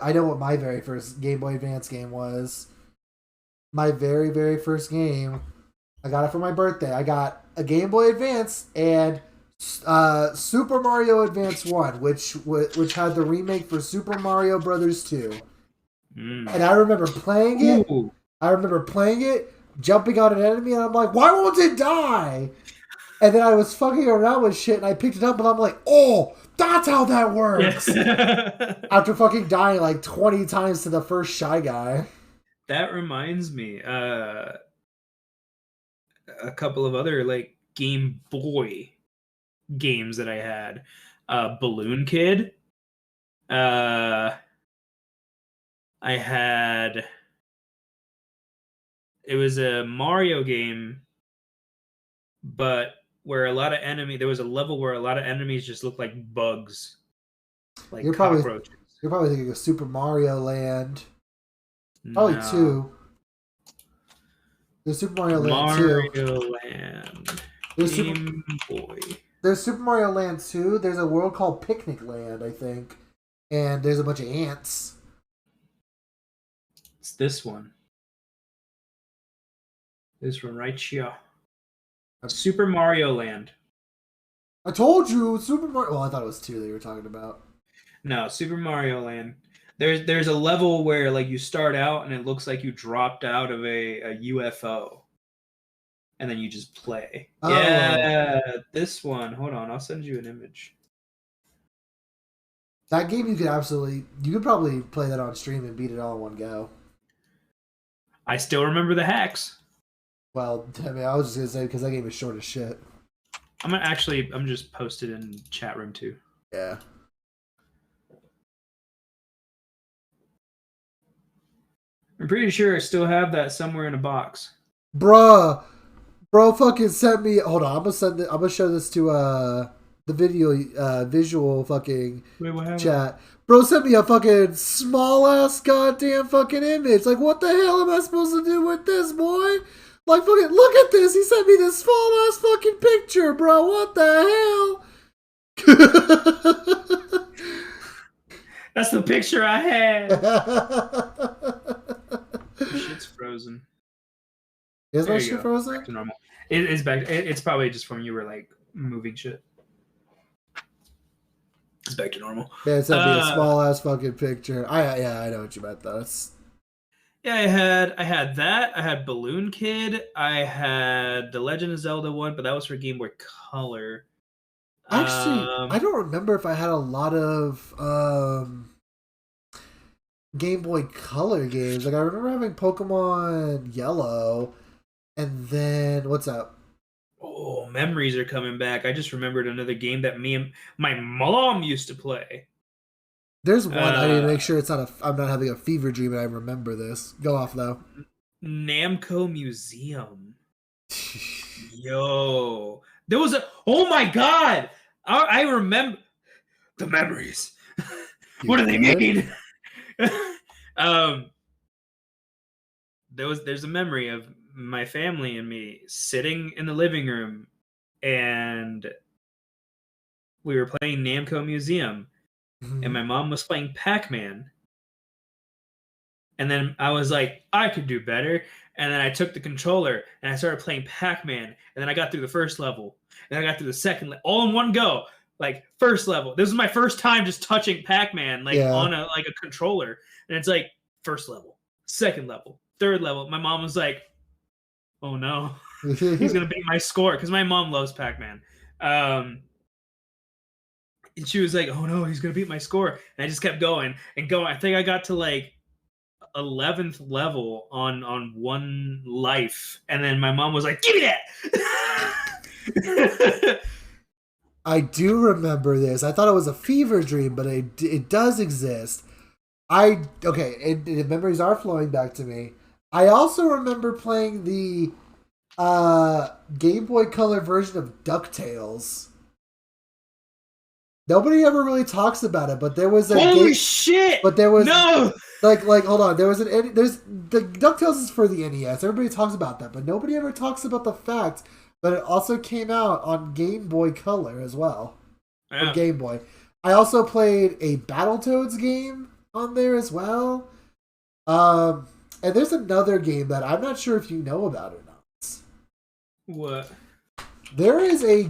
I know what my very first Game Boy Advance game was. My very first game. I got it for my birthday. I got a Game Boy Advance and Super Mario Advance 1, which had the remake for Super Mario Brothers 2. Mm. And I remember playing it. Ooh. I remember playing it, jumping on an enemy, and I'm like, why won't it die? And then I was fucking around with shit, and I picked it up, and I'm like, oh, that's how that Yes. works. After fucking dying like 20 times to the first Shy Guy. That reminds me. A couple of other like Game Boy games that I had. Balloon Kid. I had it was a Mario game, but where a lot of there was a level where a lot of enemies just looked like bugs, like You're probably cockroaches. you're probably thinking of Super Mario Land. Probably No, two. There's Super Mario Land 2. Mario Land, There's Super Game Boy. there's Super Mario Land 2. There's a world called Picnic Land, I think. And there's a bunch of ants. It's this one. This one right here. Super Mario Land. I told you, Super Mario. Well, I thought it was 2 that you were talking about. No, Super Mario Land. There's a level where like you start out and it looks like you dropped out of a UFO. And then you just play. Oh. Yeah, this one. Hold on, I'll send you an image. That game you could probably play that on stream and beat it all in one go. I still remember the hacks. Well, I mean, I was just gonna say because that game is short as shit. I'm just posted in chat room too. Yeah. I'm pretty sure I still have that somewhere in a box. Bruh. Bro fucking sent me. Hold on, I'm gonna show this to the visual fucking Wait, what happened? chat. Bro sent me a fucking small ass goddamn fucking image. Like, what the hell am I supposed to do with this, boy? Like, fucking look at this. He sent me this small ass fucking picture, bro. What the hell? That's the picture I had. Shit's frozen. Is my shit frozen? Back to normal. It is back. It's probably just from you were like moving shit. It's back to normal. Yeah, it sent me a small ass fucking picture. I know what you meant though. Yeah, I had that. I had Balloon Kid. I had the Legend of Zelda one, but that was for Game Boy Color. Actually, I don't remember if I had a lot of Game Boy Color games. Like I remember having Pokemon Yellow, and then what's up? Oh, memories are coming back. I just remembered another game that me and my mom used to play. There's one. I need to make sure I'm not having a fever dream and I remember this. Go off though. Namco Museum. Yo, there was a. Oh my god! I remember the memories. What do they mean? There's a memory of my family and me sitting in the living room, and we were playing Namco Museum, and my mom was playing Pac-Man. And then I was like, I could do better. And then I took the controller and I started playing Pac-Man. And then I got through the first level. And I got through the second level, all in one go. Like, first level. This was my first time just touching Pac-Man, like, on a controller. And it's like, first level, second level, third level. My mom was like, oh no, he's going to beat my score. Because my mom loves Pac-Man. And she was like, oh no, he's going to beat my score. And I just kept going and going. I think I got to like 11th level on one life, and then my mom was like, give me that. I do remember this. I thought it was a fever dream, but it does exist. The memories are flowing back to me. I also remember playing the Game Boy Color version of DuckTales. Nobody ever really talks about it, but there was a holy shit. But there was no. Like, hold on. There's the DuckTales is for the NES. Everybody talks about that, but nobody ever talks about the fact that it also came out on Game Boy Color as well. Yeah. Or Game Boy. I also played a Battletoads game on there as well. And there's another game that I'm not sure if you know about or not. What? There is a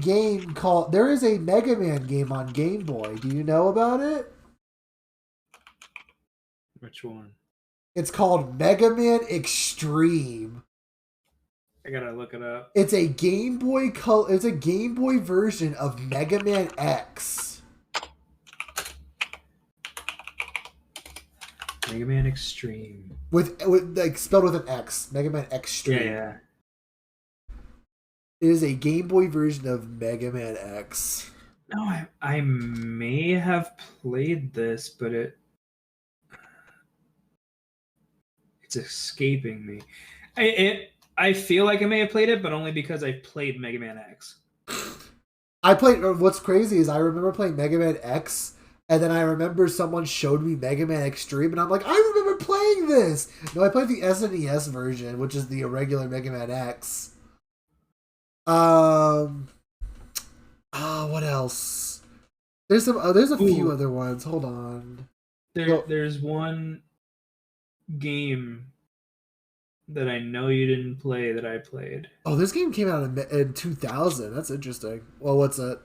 Mega Man game on Game Boy. Do you know about it? Which one? It's called Mega Man Extreme. I gotta look it up. It's a Game Boy It's a Game Boy version of Mega Man X. Mega Man Extreme. With like spelled with an X. Mega Man Extreme. Yeah. It is a Game Boy version of Mega Man X. No, I may have played this, but it's escaping me. I feel like I may have played it, but only because I played Mega Man X. I played. What's crazy is I remember playing Mega Man X, and then I remember someone showed me Mega Man Extreme, and I'm like, I remember playing this. No, I played the SNES version, which is the irregular Mega Man X. What else? There's some. There's a few other ones. Hold on. There's one game that I know you didn't play that I played. Oh, this game came out in 2000. That's interesting. Well, what's that?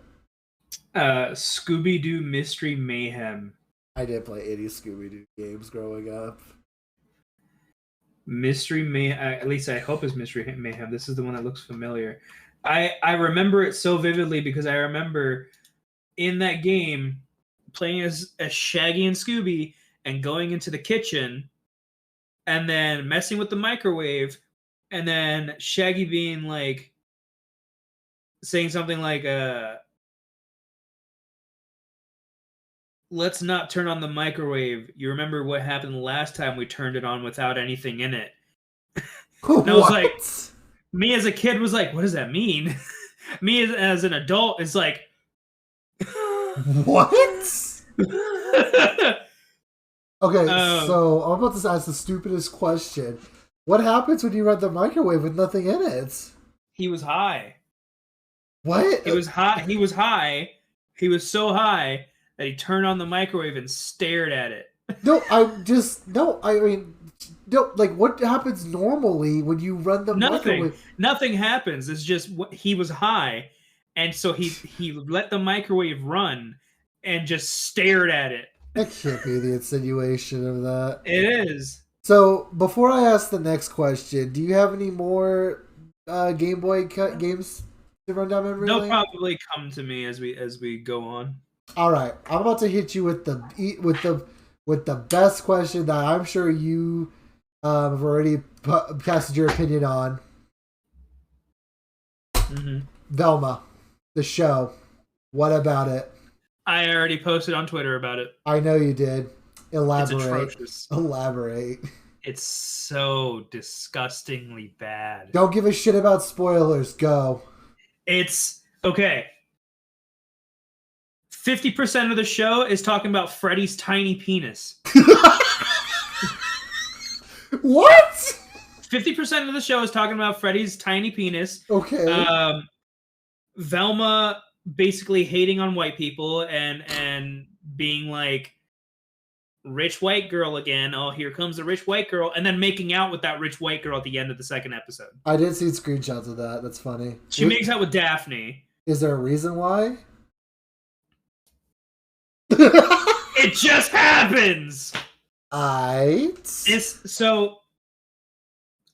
Scooby-Doo Mystery Mayhem. I did play 80s Scooby-Doo games growing up. Mystery Mayhem, at least I hope it's Mystery Mayhem. This is the one that looks familiar. I remember it so vividly because I remember in that game playing as Shaggy and Scooby and going into the kitchen and then messing with the microwave and then Shaggy being like saying something like let's not turn on the microwave. You remember what happened the last time we turned it on without anything in it? And I was like, me as a kid was like, what does that mean? Me as an adult is like, what? Okay, so I'm about to ask the stupidest question. What happens when you run the microwave with nothing in it? He was high. What? He was high. He was high. He was so high that he turned on the microwave and stared at it. Like, what happens normally when you run the microwave? Nothing happens. It's just he was high, and so he let the microwave run and just stared at it. That can't be the insinuation of that. It is. So, before I ask the next question, do you have any more Game Boy games to run down memory lane? They'll probably come to me as we go on. All right, I'm about to hit you with the best question that I'm sure you have already casted your opinion on. Mm-hmm. Velma, the show. What about it? I already posted on Twitter about it. I know you did. Elaborate. It's atrocious. Elaborate. It's so disgustingly bad. Don't give a shit about spoilers. Go. It's okay. 50% of the show is talking about Freddy's tiny penis. What? 50% of the show is talking about Freddy's tiny penis. Okay. Velma basically hating on white people and being like, rich white girl again. Oh, here comes the rich white girl. And then making out with that rich white girl at the end of the second episode. I did see screenshots of that. That's funny. She makes out with Daphne. Is there a reason why? It just happens! So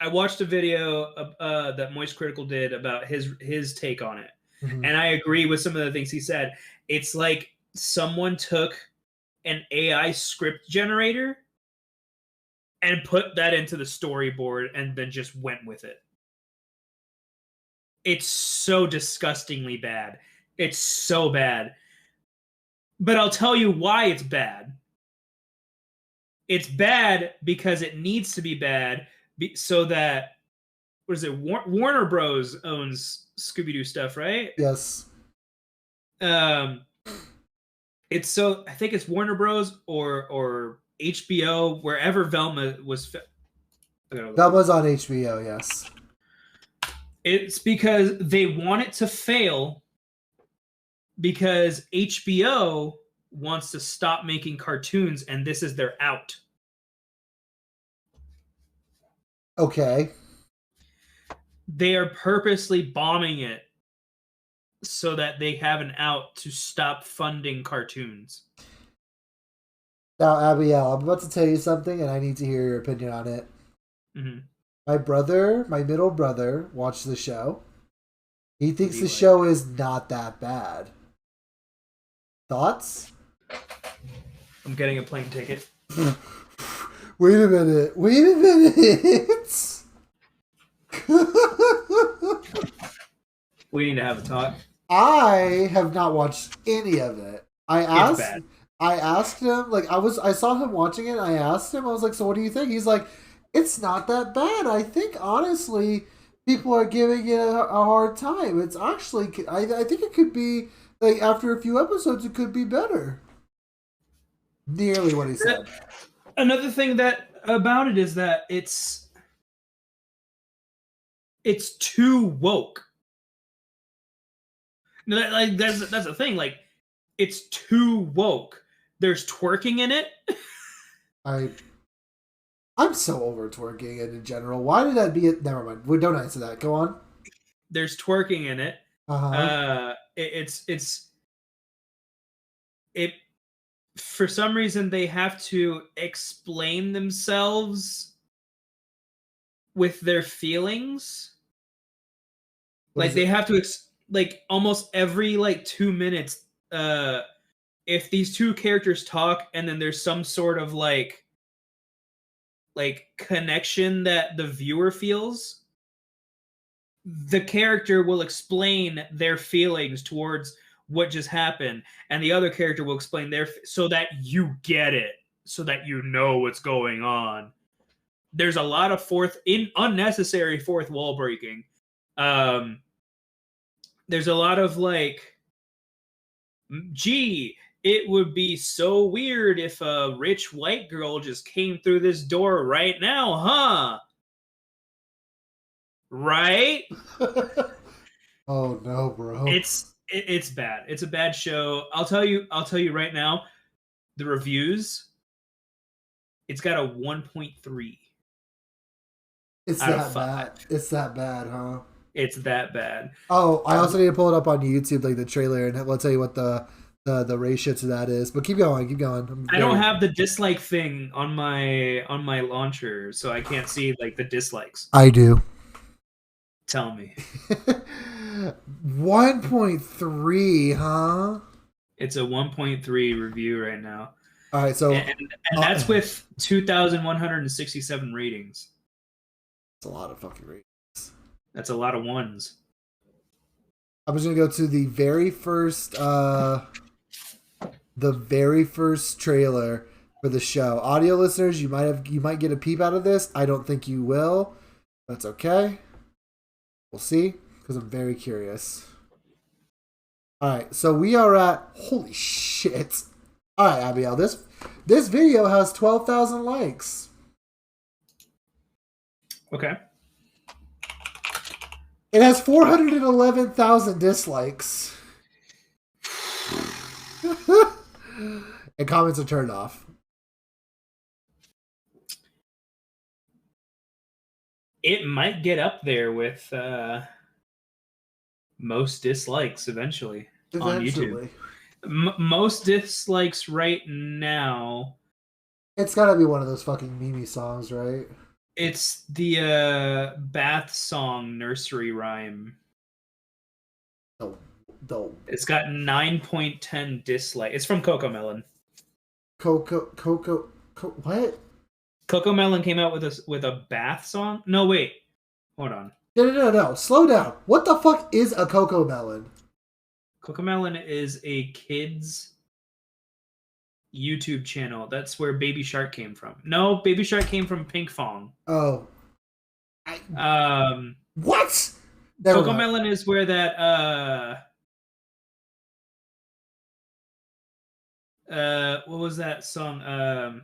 I watched a video that Moist Critical did about his take on it. Mm-hmm. And I agree with some of the things he said. It's like someone took an AI script generator and put that into the storyboard and then just went with it. It's so disgustingly bad. It's so bad. But I'll tell you why it's bad. It's bad because it needs to be bad so that, what is it, Warner Bros. Owns Scooby-Doo stuff, right? Yes. It's so, I think it's Warner Bros. or HBO, wherever Velma was. Velma's on HBO, yes. It's because they want it to fail because HBO wants to stop making cartoons and this is their out. Okay. They are purposely bombing it so that they have an out to stop funding cartoons. Now, Abbyel, I'm about to tell you something and I need to hear your opinion on it. Mm-hmm. My middle brother, watched the show. He thinks the show is not that bad. Thoughts? I'm getting a plane ticket. Wait a minute. We need to have a talk. I have not watched any of it. It's bad. I asked him, like I saw him watching it and I asked him, I was like, so what do you think? He's like, it's not that bad. I think honestly people are giving it a hard time. It's actually I think it could be like after a few episodes it could be better. Nearly what he said. Another thing that about it is that it's too woke. Like that's the thing. Like it's too woke. There's twerking in it. I I'm so over twerking in general. Why did that be it? Never mind. We don't answer that. Go on. There's twerking in it. Uh-huh. It's it for some reason they have to explain themselves with their feelings. What Like is they it? have to like almost every like 2 minutes. If these two characters talk and then there's some sort of like connection that the viewer feels, the character will explain their feelings towards what just happened, and the other character will explain their so that you get it, so that you know what's going on. There's a lot of unnecessary fourth wall breaking. Um, there's a lot of like, gee, it would be so weird if a rich white girl just came through this door right now, huh? Right? Oh no, bro. It's bad. It's a bad show. I'll tell you right now, the reviews, it's got a 1.3 It's out of that 5. bad. It's that bad, huh? It's that bad. Oh, I Um, also need to pull it up on YouTube, like the trailer, and we'll tell you what the ratio to that is. But keep going, keep going. I'm I don't very. have the dislike thing on my launcher, so I can't see like the dislikes. I do. Tell me. 1.3, huh? It's a 1.3 review right now. All right, so And that's with 2,167 ratings. it's a lot of fucking ratings. That's a lot of ones. I'm just gonna go to the very first trailer for the show. Audio listeners, you might get a peep out of this. I don't think you will. That's okay. We'll see, because I'm very curious. Alright, so we are at holy shit. Alright, Abbyel, this video has 12,000 likes. Okay. It has 411,000 dislikes. And comments are turned off. It might get up there with most dislikes eventually on YouTube. Most dislikes right now. It's gotta be one of those fucking Mimi songs, right? It's the bath song nursery rhyme. The It's got 9.10 dislike. It's from Coco Melon. What? Coco Melon came out with a bath song. No, wait, hold on. No. Slow down. What the fuck is a Coco Melon? Coco Melon is a kids YouTube channel. That's where Baby Shark came from. No, Baby Shark came from Pink Fong. Oh. Um, What? Coco Melon is where that what was that song?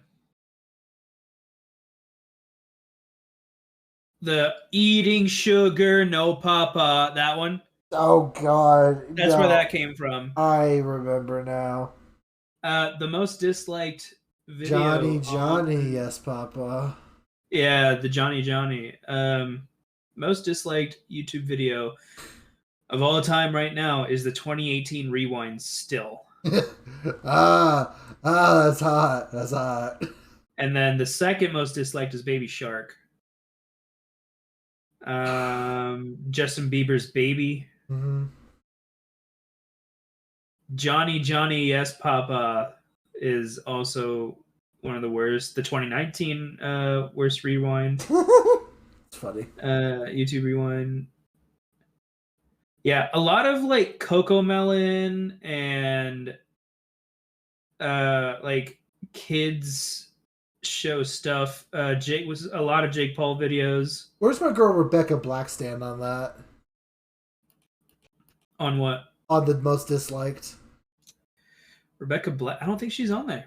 The eating sugar, no papa, that one. Oh god. That's no. where that came from. I remember now. The most disliked video. Johnny, yes, Papa. Yeah, the Johnny. Most disliked YouTube video of all time right now is the 2018 Rewind still. That's hot. That's hot. And then the second most disliked is Baby Shark. Justin Bieber's Baby. Mm-hmm. Johnny, yes, Papa is also one of the worst. The 2019 worst rewind. It's funny. YouTube rewind. Yeah, a lot of like Coco Melon and like kids show stuff. Jake was a lot of Jake Paul videos. Where's my girl Rebecca Black stand on that? On what? On the most disliked. Rebecca Black? I don't think she's on there.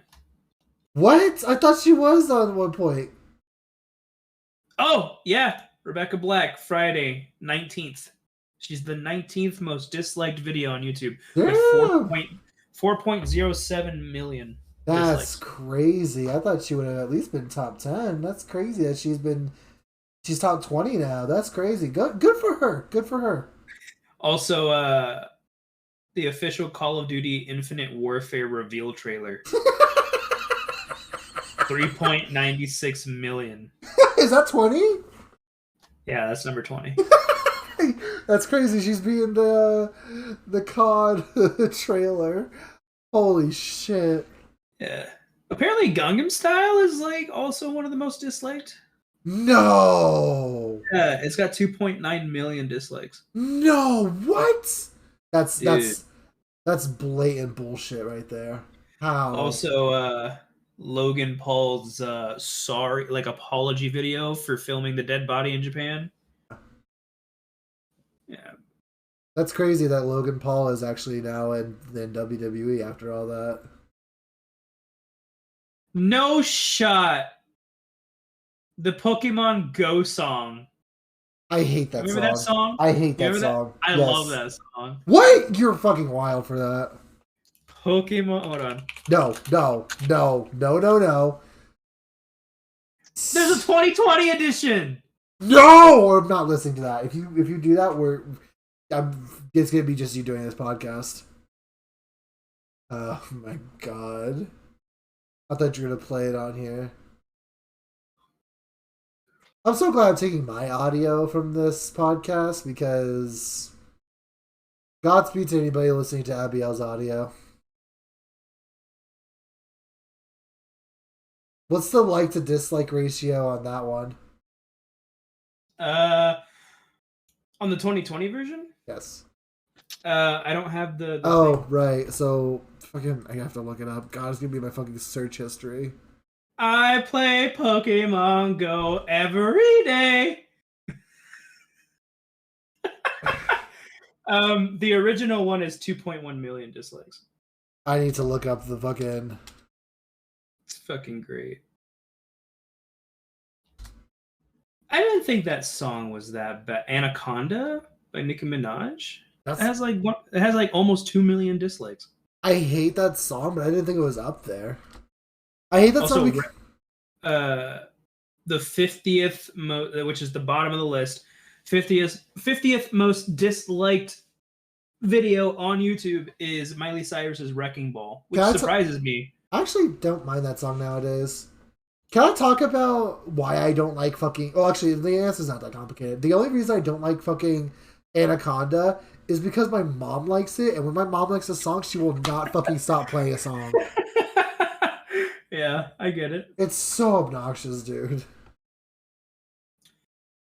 What? I thought she was on one point. Oh, yeah. Rebecca Black, Friday, 19th. She's the 19th most disliked video on YouTube with Damn. 4.07 million That's dislikes. crazy. I thought she would have at least been top 10. That's crazy that she's top 20 now. That's crazy. Good for her. Good for her. Also, the official Call of Duty Infinite Warfare reveal trailer. 3.96 million. Is that 20? Yeah, that's number 20. That's crazy. She's being the COD trailer. Holy shit. Yeah. Apparently Gangnam Style is like also one of the most disliked. No. Yeah, it's got 2.9 million dislikes. No. What? That's Dude. that's blatant bullshit right there. How? Also, Logan Paul's sorry, like apology video for filming the dead body in Japan. Yeah. That's crazy that Logan Paul is actually now in WWE after all that. No shot. The Pokemon Go song. I hate that Remember that song. song? I hate You that remember that? song. I love Yes. that song. What? You're fucking wild for that. Pokemon. Hold on. No, no, no, no, no, no. There's a 2020 edition. No, I'm not listening to that. If you do that, it's gonna be just you doing this podcast. Oh my god! I thought you were gonna play it on here. I'm so glad I'm taking my audio from this podcast because Godspeed to anybody listening to Abbyel's audio. What's the like to dislike ratio on that one? Uh, on the 2020 version. Yes. I don't have the Oh, thing. right. So, fucking, I have to look it up. God, it's gonna be my fucking search history. I play Pokemon Go every day. The original one is 2.1 million dislikes. I need to look up the fucking. It's fucking great. I didn't think that song was that bad. Anaconda by Nicki Minaj. That's. It has like almost 2 million dislikes. I hate that song, but I didn't think it was up there. I hate that Also, song because. the 50th which is the bottom of the list, 50th most disliked video on YouTube is Miley Cyrus's Wrecking Ball, which surprises me. I actually don't mind that song nowadays. Can I talk about why I don't like fucking? Oh, actually, the answer's not that complicated. The only reason I don't like fucking Anaconda is because my mom likes it, and when my mom likes a song, she will not fucking stop playing a song. Yeah, I get it. It's so obnoxious, dude.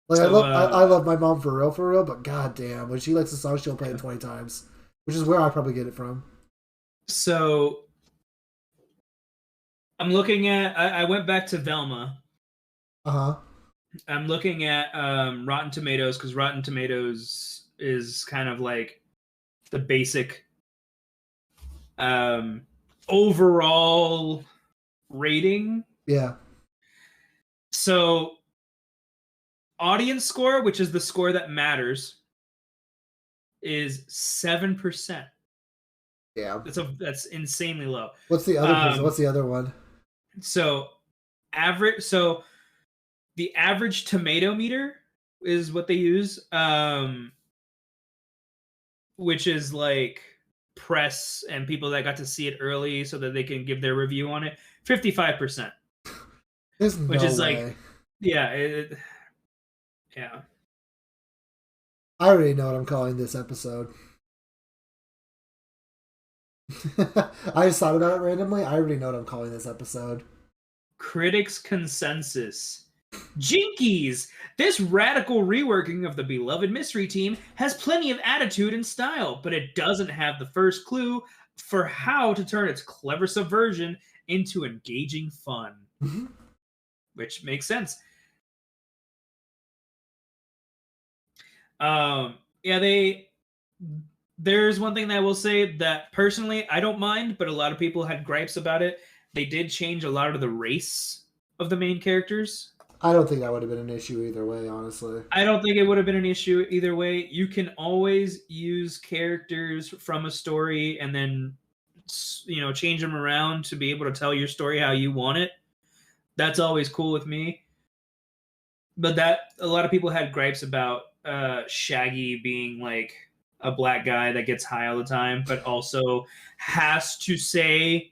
Like So, I love my mom for real, but goddamn, when she likes a song, she'll play it 20 times, which is where I probably get it from. So I'm looking at. I went back to Velma. Uh huh. I'm looking at Rotten Tomatoes because Rotten Tomatoes is kind of like the basic overall rating. Yeah. So audience score, which is the score that matters, is 7%. Yeah. That's insanely low. What's the other? What's the other one? So average. So the average tomato meter is what they use, which is like press and people that got to see it early so that they can give their review on it. 55%. There's no which is way. like, yeah, yeah. I already know what I'm calling this episode. I just thought about it randomly. I already know what I'm calling this episode. Critics' consensus Jinkies! This radical reworking of the beloved mystery team has plenty of attitude and style, but it doesn't have the first clue for how to turn its clever subversion into engaging fun. Which makes sense. Yeah, there's one thing that I will say that personally I don't mind, but a lot of people had gripes about it. They did change a lot of the race of the main characters. I don't think that would have been an issue either way, honestly. I don't think it would have been an issue either way. You can always use characters from a story and then change them around to be able to tell your story how you want it. That's always cool with me. But that a lot of people had gripes about Shaggy being like a black guy that gets high all the time, but also has to say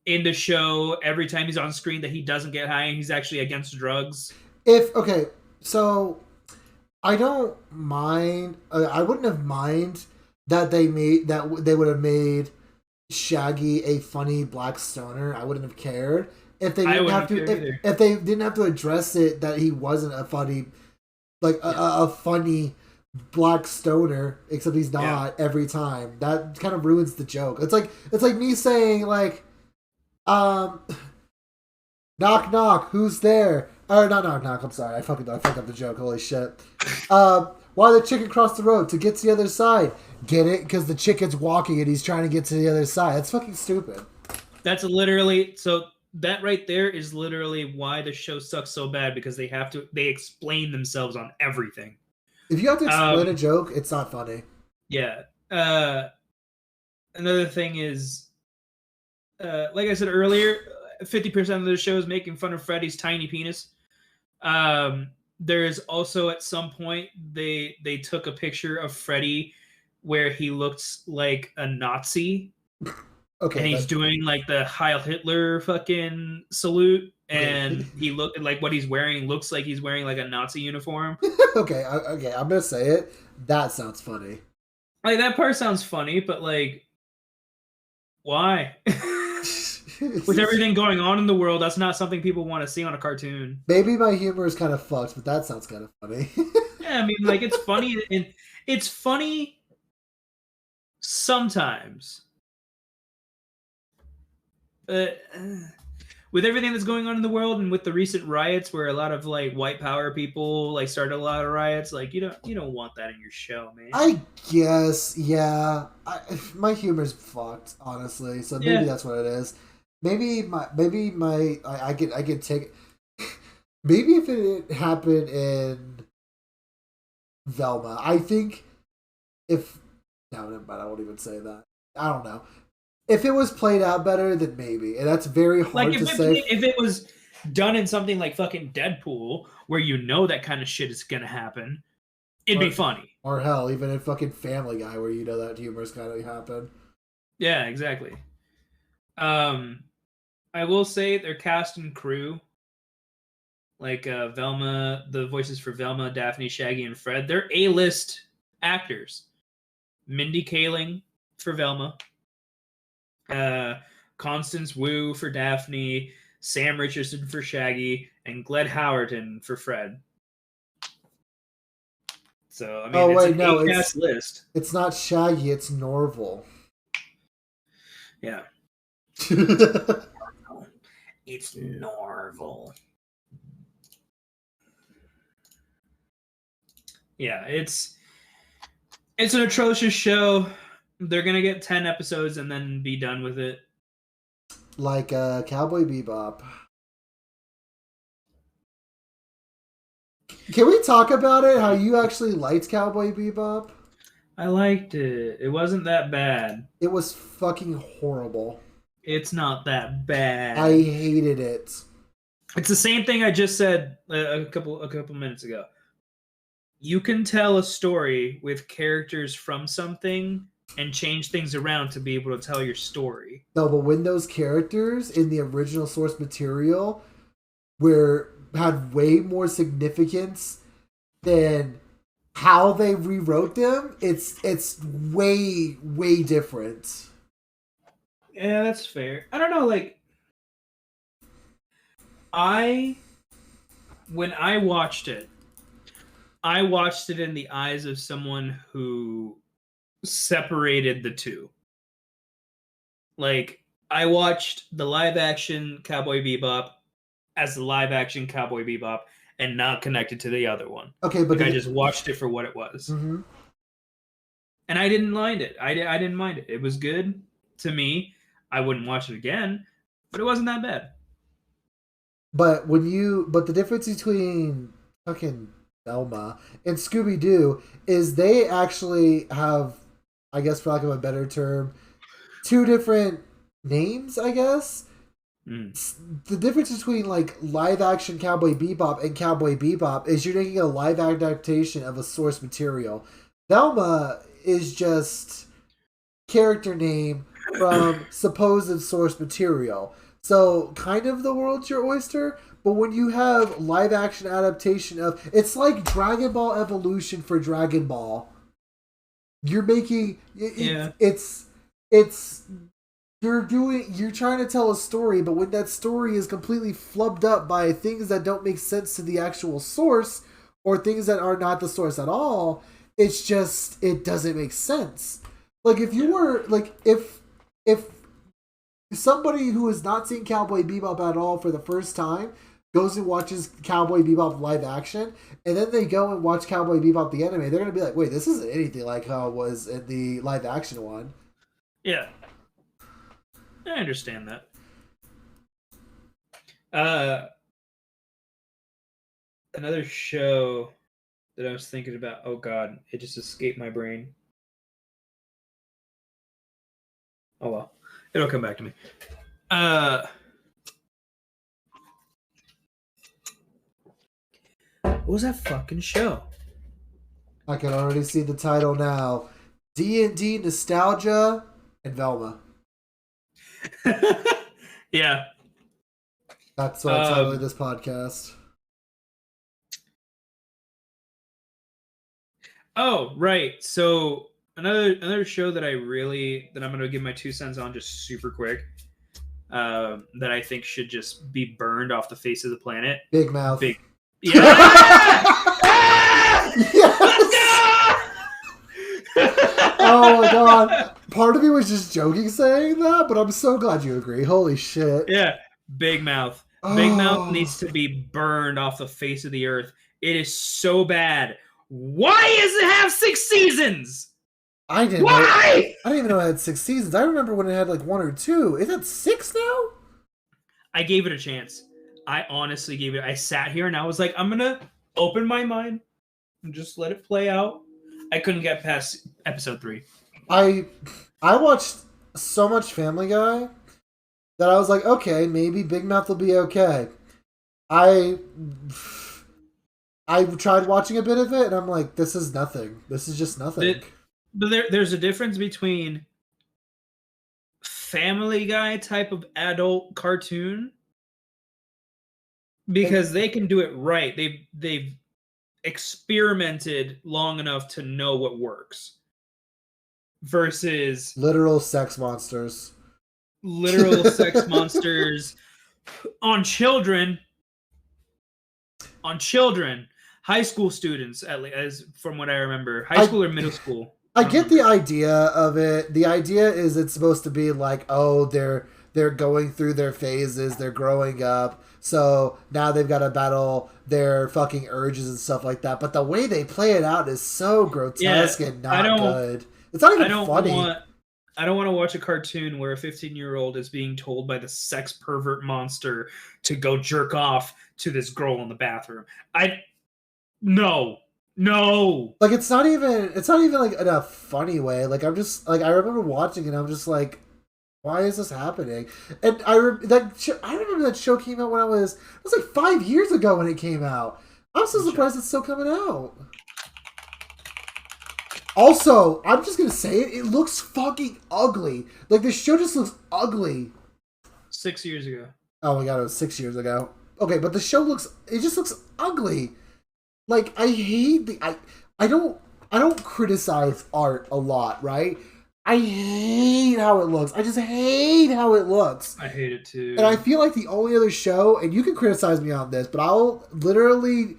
in the show every time he's on screen that he doesn't get high and he's actually against drugs. So I don't mind. I wouldn't have mind that they would have made Shaggy a funny black stoner. I wouldn't have cared if they didn't have to. If they didn't have to address it that he wasn't a funny, a funny black stoner, except he's not every time. That kind of ruins the joke. It's like me saying like, knock knock, who's there? Or not knock knock. I'm sorry, I fucked up the joke. Holy shit. Why the chicken crossed the road to get to the other side? Get it? Because the chicken's walking and he's trying to get to the other side. That's fucking stupid. That's literally so. That right there is literally why the show sucks so bad, because they explain themselves on everything. If you have to explain a joke, it's not funny. Yeah. Another thing is, like I said earlier, 50% of the show is making fun of Freddy's tiny penis. There's also at some point they took a picture of Freddy where he looks like a Nazi. Okay, and he's doing like the Heil Hitler fucking salute, and he looked like what he's wearing looks like he's wearing like a Nazi uniform. okay, I'm gonna say it. That sounds funny. Like that part sounds funny, but like, why? With everything going on in the world, that's not something people want to see on a cartoon. Maybe my humor is kind of fucked, but that sounds kind of funny. Yeah, I mean, like it's funny, and it's funny sometimes. With everything that's going on in the world, and with the recent riots, where a lot of like white power people like started a lot of riots, like you don't want that in your show, man. I guess, yeah. My humor's fucked, honestly. So maybe that's what it is. Maybe I could take. Maybe if it happened in Velma, I think if no, never mind. I won't even say that. I don't know. If it was played out better, then maybe. And that's very hard to say. If it was done in something like fucking Deadpool, where you know that kind of shit is going to happen, it'd be funny. Or hell, even in fucking Family Guy, where you know that humor is going to happen. Yeah, exactly. I will say their cast and crew, like Velma, the voices for Velma, Daphne, Shaggy, and Fred, they're A-list actors. Mindy Kaling for Velma. Constance Wu for Daphne, Sam Richardson for Shaggy, and Gled Howerton for Fred. So I mean, it's an A-cast list. It's not Shaggy, it's Norval. Yeah. It's Norval. Yeah, it's an atrocious show. They're gonna get 10 episodes and then be done with it. Like Cowboy Bebop. Can we talk about it? How you actually liked Cowboy Bebop? I liked it. It wasn't that bad. It was fucking horrible. It's not that bad. I hated it. It's the same thing I just said a couple minutes ago. You can tell a story with characters from something and change things around to be able to tell your story. No, but when those characters in the original source material had way more significance than how they rewrote them, it's way different. Yeah, that's fair. I don't know, like I when I watched it in the eyes of someone who separated the two. Like, I watched the live action Cowboy Bebop as the live action Cowboy Bebop and not connected to the other one. Okay, but like, I just watched it for what it was. Mm-hmm. And I didn't mind it. I didn't mind it. It was good to me. I wouldn't watch it again, but it wasn't that bad. But the difference between fucking Velma and Scooby Doo is they actually have, I guess for lack of a better term, two different names, I guess. The difference between like live action Cowboy Bebop and Cowboy Bebop is you're making a live adaptation of a source material. Velma is just character name from supposed source material. So kind of the world's your oyster, but when you have live action adaptation of, it's like Dragon Ball Evolution for Dragon Ball. You're making it's you're trying to tell a story, but when that story is completely flubbed up by things that don't make sense to the actual source or things that are not the source at all, it's just, it doesn't make sense. Like if you were like if somebody who has not seen Cowboy Bebop at all for the first time goes and watches Cowboy Bebop live action, and then they go and watch Cowboy Bebop the anime, they're gonna be like, wait, this isn't anything like how it was in the live action one. Yeah. I understand that. Another show that I was thinking about. Oh God, it just escaped my brain. Oh well, it'll come back to me. What was that fucking show? I can already see the title now: D&D Nostalgia and Velma. Yeah. That's what I'm titling this podcast. Oh, right. So another show that I'm gonna give my 2 cents on just super quick. That I think should just be burned off the face of the planet. Big Mouth. Yeah! Yes! Oh my god. Part of me was just joking saying that, but I'm so glad you agree. Holy shit. Yeah. Big Mouth. Big Mouth needs to be burned off the face of the earth. It is so bad. Why does it have 6 seasons? I didn't even know it had 6 seasons. I remember when it had like 1 or 2. Is it 6 now? I gave it a chance. I honestly gave it. I sat here and I was like, I'm gonna open my mind and just let it play out. I couldn't get past episode 3. I watched so much Family Guy that I was like, okay, maybe Big Mouth will be okay. I tried watching a bit of it and I'm like, this is nothing. This is just nothing. But there's a difference between Family Guy type of adult cartoon, because they can do it right. They've experimented long enough to know what works. Versus literal sex monsters. Literal sex monsters on children. High school students, as from what I remember. High school or middle school. I get the idea of it. The idea is it's supposed to be like, oh, they're going through their phases, they're growing up, so now they've got to battle their fucking urges and stuff like that. But the way they play it out is so grotesque and not good. It's not even funny. I don't want to watch a cartoon where a 15-year-old is being told by the sex pervert monster to go jerk off to this girl in the bathroom. No. Like it's not even like in a funny way. Like I'm just like, I remember watching it and I'm just like, why is this happening? And I remember that show came out when it was like 5 years ago when it came out. I'm so surprised it's still coming out. Also, I'm just gonna say it looks fucking ugly. Like the show just looks ugly. 6 years ago. Oh my god, it was 6 years ago. Okay, but the show looks ugly. Like I hate I don't criticize art a lot, right? I hate how it looks. I just hate how it looks. I hate it And I too. feel like the only other show, and you can criticize me on this, but I'll literally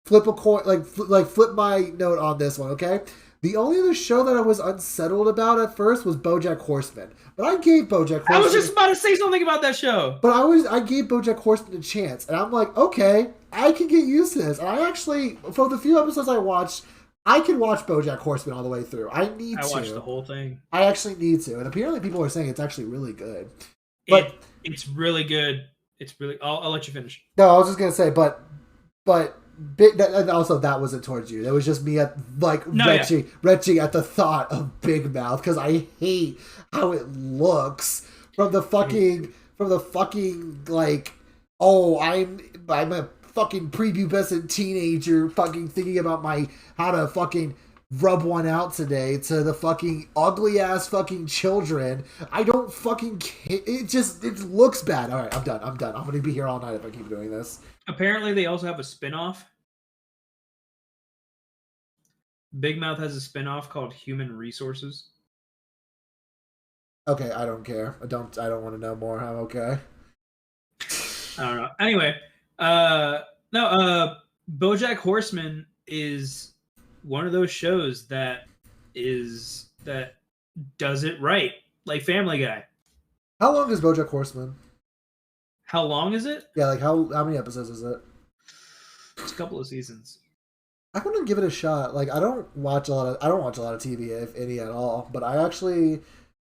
flip a coin, like flip my note on this one. Okay, the only other show that I was unsettled about at first was BoJack Horseman, but I gave BoJack I was Horseman. just about to say something about that show. But I gave BoJack Horseman a chance, and I'm like, okay, I can get used to this. And I actually, for the few episodes I watched, I can watch BoJack Horseman all the way through. I need I to. watched the whole thing. I actually need to, and apparently people are saying it's actually really good. It But it's really good. It's really. I'll let you finish. no, I was just gonna say, but and also that wasn't towards you. That was just me at like retching at the thought of Big Mouth because I hate how it looks from the fucking like, oh, I'm a fucking prepubescent teenager fucking thinking about how to fucking rub one out today to the fucking ugly ass fucking children. I don't fucking care. It looks bad. All right, I'm done. I'm gonna be here all night if I keep doing this. Apparently, they also have a spin-off. Big Mouth has a spin-off called Human Resources. Okay, I don't care. I don't want to know more. I'm okay. I don't know. Anyway, BoJack Horseman is one of those shows that does it right, like Family Guy. How long is BoJack Horseman? How long is it? Yeah, like how many episodes is it? It's a couple of seasons. I want to give it a shot. Like I don't watch a lot of TV, if any at all, but I actually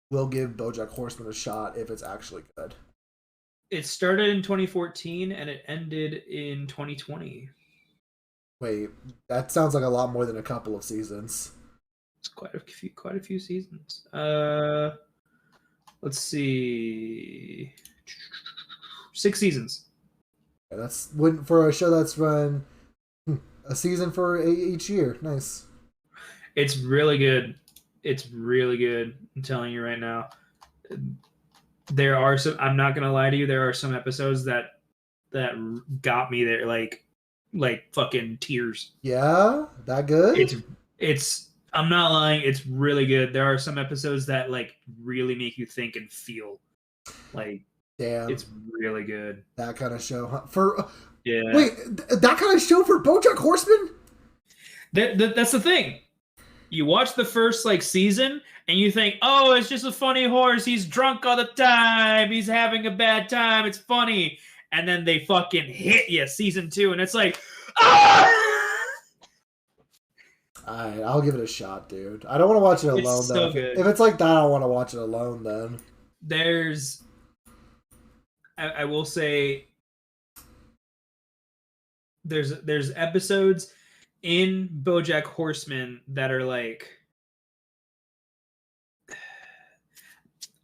will give BoJack Horseman a shot if it's actually good. It started in 2014 and it ended in 2020. Wait, that sounds like a lot more than a couple of seasons. It's quite a few seasons. Let's see, 6 seasons. Yeah, that's when for a show that's run a season for each year. Nice. It's really good. It's really good. I'm telling you right now. There are some. I'm not gonna lie to you. There are some episodes that got me there, like fucking tears. Yeah, that good. It's. I'm not lying. It's really good. There are some episodes that like really make you think and feel. Like, damn, it's really good. That kind of show for. Yeah. Wait, that kind of show for BoJack Horseman? That's the thing. You watch the first like season and you think, oh, it's just a funny horse. He's drunk all the time. He's having a bad time. It's funny. And then they fucking hit you season 2 and it's like, ah! Alright, I'll give it a shot, dude. I don't want to watch it alone, though. So good. If it's like that, I don't want to watch it alone, then. I will say, there's episodes in BoJack Horseman that are like,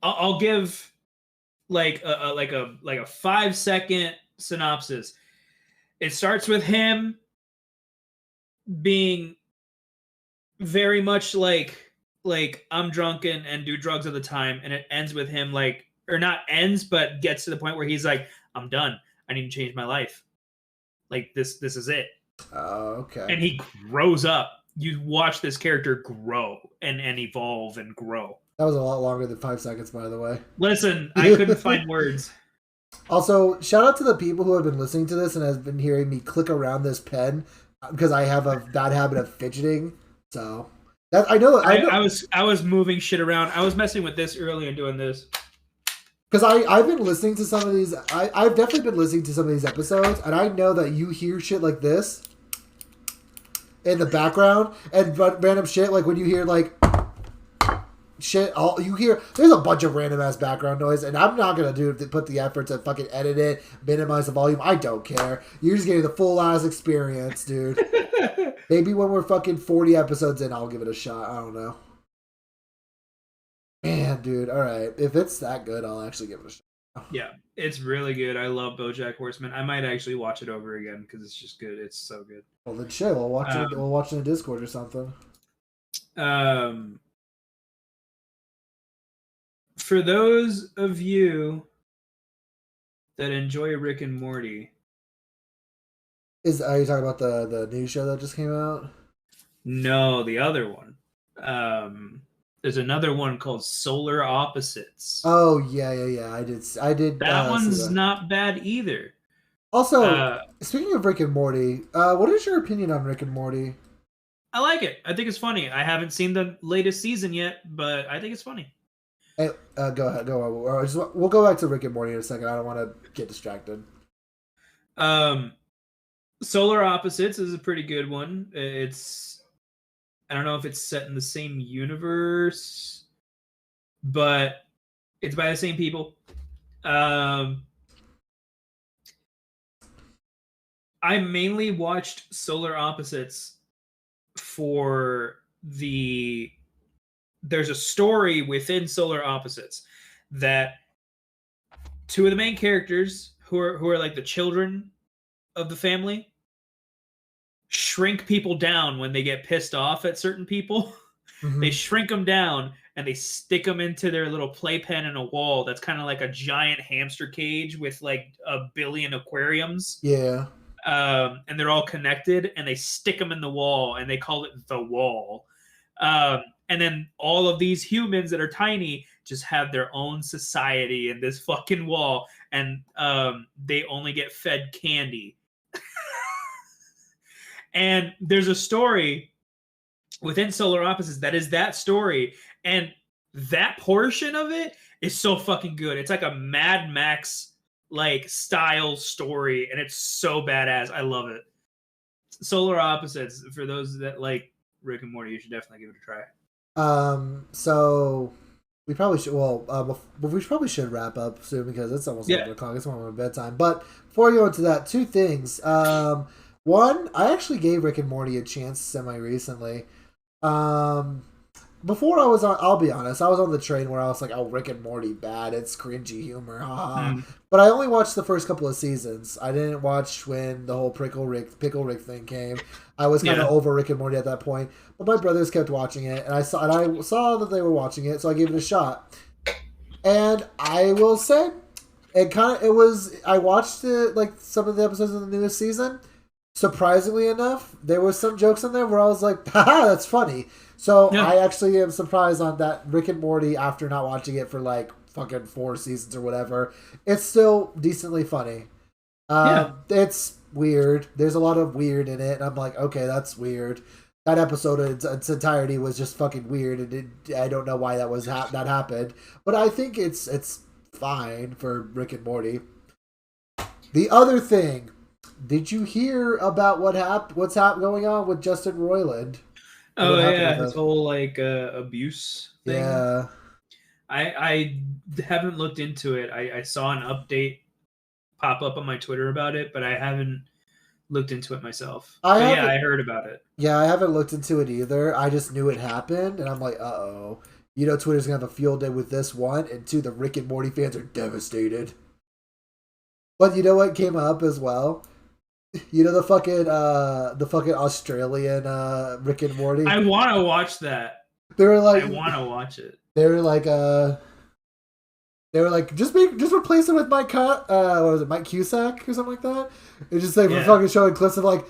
I'll give like a 5-second synopsis. It starts with him being very much like I'm drunk and do drugs at the time, and it ends with him like, or not ends, but gets to the point where he's like, I'm done. I need to change my life. Like this is it. Oh, okay. And he grows up. You watch this character grow and evolve and grow. That was a lot longer than 5 seconds, by the way. Listen, I couldn't find words. Also, shout out to the people who have been listening to this and has been hearing me click around this pen because I have a bad habit of fidgeting. So I know. I was moving shit around. I was messing with this earlier and doing this. Because I've been listening to some of these. I've definitely been listening to some of these episodes, and I know that you hear shit like this in the background and random shit like when you hear like shit. You hear there's a bunch of random ass background noise, and I'm not gonna put the effort to fucking edit it, minimize the volume. I don't care. You're just getting the full ass experience, dude. Maybe when we're fucking 40 episodes in, I'll give it a shot. I don't know. Man, dude. All right, if it's that good, I'll actually give it a shot. Yeah, it's really good. I love BoJack Horseman. I might actually watch it over again because it's just good. It's so good. Well, then shit, we'll watch it. We'll watch it in Discord or something. For those of you that enjoy Rick and Morty, Are you talking about the new show that just came out? no, the other one. There's another one called Solar Opposites. Oh yeah. I did That see one's that. not bad either. Also, Uh, speaking of Rick and Morty, what is your opinion on Rick and Morty? I like it. I think it's funny. I haven't seen the latest season yet, but I think it's funny. Hey, go ahead, go on. We'll go back to Rick and Morty in a second. I don't want to get distracted. Um, Solar Opposites is a pretty good one. It's I don't know if it's set in the same universe, but it's by the same people. Um, I mainly watched Solar Opposites for there's a story within Solar Opposites that two of the main characters who are like the children of the family shrink people down when they get pissed off at certain people. They Hmm. shrink them down and they stick them into their little playpen in a wall that's kind of like a giant hamster cage with like a billion aquariums. Yeah. And they're all connected and they stick them in the wall and they call it the wall. And then all of these humans that are tiny just have their own society in this fucking wall, and they only get fed candy. And there's a story within Solar Opposites that is that story, and that portion of it is so fucking good. It's like a Mad Max like style story, and it's so badass. I love it. Solar Opposites, for those that like Rick and Morty, you should definitely give it a try. So we probably should. Well, we probably should wrap up soon because it's almost Yeah. 11 o'clock. It's almost my bedtime. But before we go into that, two things. One, I actually gave Rick and Morty a chance semi recently. Um, Before I was on, I'll be honest, I was on the train where I was like, "Oh, Rick and Morty, bad. It's cringy humor, haha." Mm. But I only watched the first couple of seasons. I didn't watch when the whole Pickle Rick thing came. I was kind of Yeah. over Rick and Morty at that point. But my brothers kept watching it, and I saw that they were watching it, so I gave it a shot. And I will say, it was. I watched it like some of the episodes of the newest season. Surprisingly enough, there were some jokes in there where I was like, haha, that's funny. So Yeah. I actually am surprised on that Rick and Morty after not watching it for like fucking 4 seasons or whatever. It's still decently funny. Yeah. It's weird. There's a lot of weird in it, and I'm like, okay, that's weird. That episode in its entirety was just fucking weird, and I don't know why that happened. But I think it's fine for Rick and Morty. The other thing, did you hear about what's going on with Justin Roiland? And Oh what happened yeah, with his him? whole like abuse thing. Yeah, I haven't looked into it. I saw an update pop up on my Twitter about it, but I haven't looked into it myself. I But yeah, haven't. I heard about it. Yeah, I haven't looked into it either. I just knew it happened, and I'm like, uh oh. Twitter's gonna have a field day with this one, and two, the Rick and Morty fans are devastated. But you know what came up as well? The fucking Australian Rick and Morty. I want to watch that. They were like, I want to watch it. they were like, just replace it with what was it, Mike Cusack or something like that. It's just like we're Yeah. fucking showing clips of like,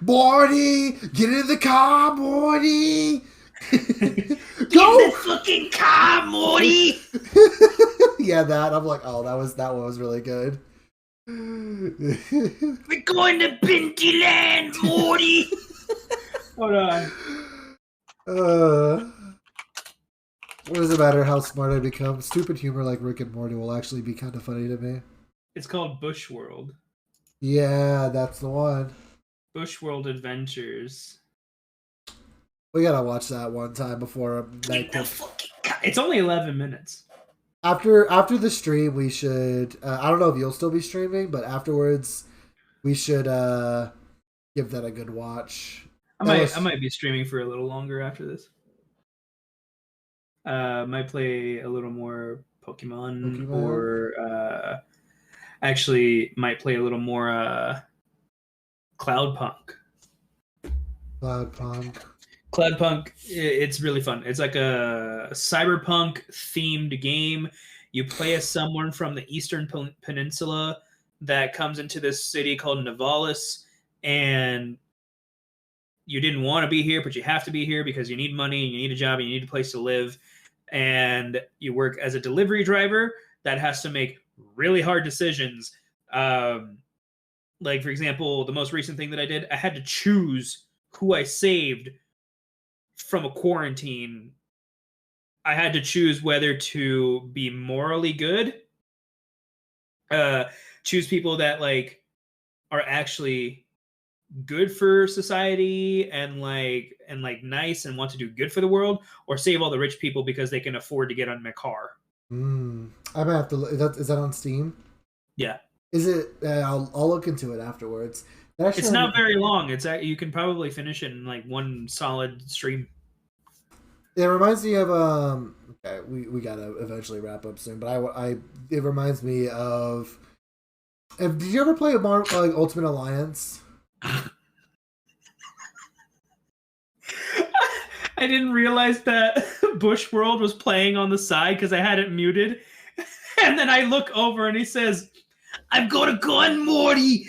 Morty, get in the car, Morty. Go! fucking car, Morty. Yeah, that I'm like, oh, that one was really good. We're going to Binty Land, Morty. Hold on. What does it matter how smart I become? Stupid humor like Rick and Morty will actually be kind of funny to me. It's called Bush World. Yeah, that's the one. Bush World Adventures. We gotta watch that one time before night. It's only 11 minutes. After the stream, we should. I don't know if you'll still be streaming, but afterwards, we should give that a good watch. I might be streaming for a little longer after this. Might play a little more Pokemon. Or actually might play a little more Cloudpunk. Cloudpunk, it's really fun. It's like a cyberpunk themed game. You play as someone from the Eastern Peninsula that comes into this city called Navalis, and you didn't want to be here, but you have to be here because you need money, you need a job, and you need a place to live. and you work as a delivery driver that has to make really hard decisions. Like, for example, the most recent thing that I did, I had to choose who I saved from a quarantine. I had to choose whether to be morally good, uh, choose people that like are actually good for society and like nice and want to do good for the world, or save all the rich people because they can afford to get on my car. I might have to. Is that on Steam? Yeah, Is it? I'll look into it afterwards. it's not very long. It's you can probably finish it in like one solid stream. It reminds me of Okay, we gotta eventually wrap up soon, but I it reminds me of. Did you ever play Ultimate Alliance? I didn't realize that Bush World was playing on the side because I had it muted. And then I look over and he says, "I've got a gun, Morty."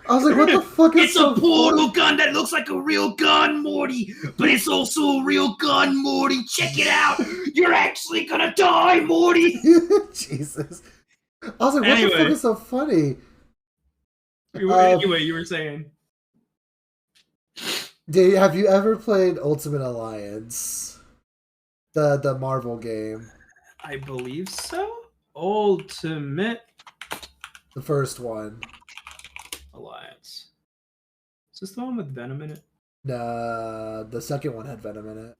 I was like, what the fuck is It's a portal gun that looks like a real gun, Morty, but it's also a real gun, Morty. Check it out. You're actually gonna die, Morty. Jesus. I was like, what the fuck is so funny? Anyway, you were saying. Have you ever played Ultimate Alliance? The Marvel game. I believe so. Ultimate The first one. Alliance. Is this the one with Venom in it? The second one had Venom in it.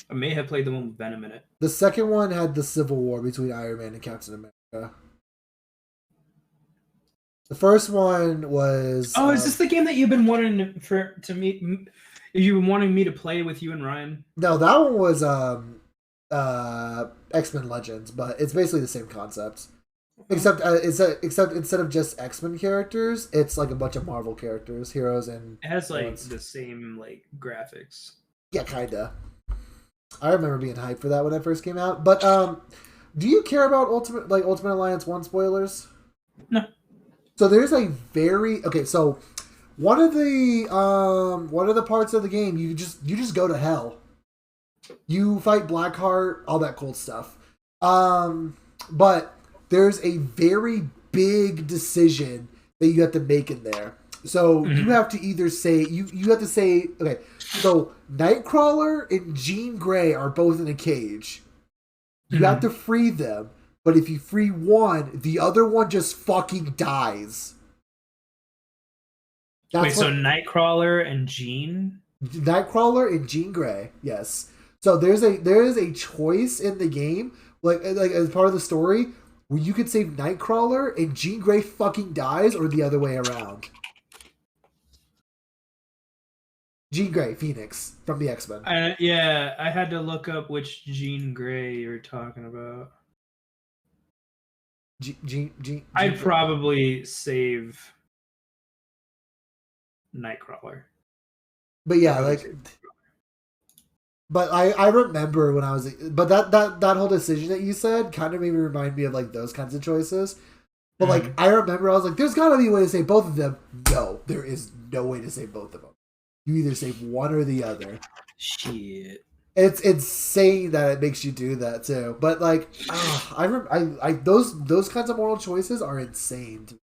I may have played the one with Venom in it. The second one had the Civil War between Iron Man and Captain America. The first one was. Oh, is this the game that you've been wanting to meet? You've been wanting me to play with you and Ryan? No, that one was X-Men Legends, but it's basically the same concept. Except instead of just X-Men characters, it's like a bunch of Marvel characters, heroes, and it has like the same like graphics. Yeah, kinda. I remember being hyped for that when it first came out. But do you care about Ultimate Alliance 1 spoilers? No. So there's a so one of the parts of the game you just go to hell. You fight Blackheart, all that cool stuff. But there's a very big decision that you have to make in there. So you have to either say you have to say, okay, so Nightcrawler and Jean Grey are both in a cage. You have to free them, but if you free one, the other one just fucking dies. So Nightcrawler and Jean and Jean Grey, yes. So there is a choice in the game, like as part of the story, where you could save Nightcrawler and Jean Grey fucking dies, or the other way around. Jean Grey, Phoenix from the X-Men. Yeah, I had to look up which Jean Grey you're talking about. I'd probably save Nightcrawler. But yeah, but I remember when I was, but that whole decision that you said kind of made me remind me of like those kinds of choices. But like I remember, I was like, "There's gotta be a way to save both of them." No, there is no way to save both of them. You either save one or the other. Shit. It's insane that it makes you do that too. But like, those kinds of moral choices are insane to me.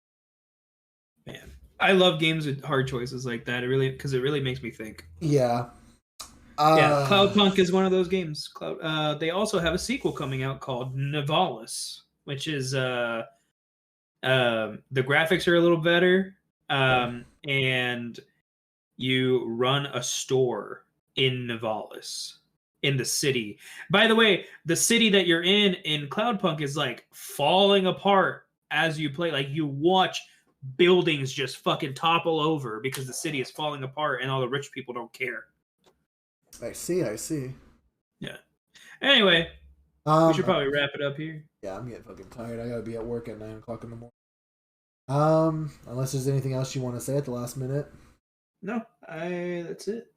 Man, I love games with hard choices like that. Because it really makes me think. Yeah. Yeah, Cloudpunk is one of those games. They also have a sequel coming out called Nivalis, which is the graphics are a little better, and you run a store in Nivalis, in the city. By the way, the city that you're in Cloudpunk is like falling apart as you play. Like you watch buildings just fucking topple over because the city is falling apart and all the rich people don't care. I see. Yeah. Anyway, we should probably wrap it up here. Yeah, I'm getting fucking tired. I gotta be at work at 9 o'clock in the morning. Unless there's anything else you want to say at the last minute. No, that's it.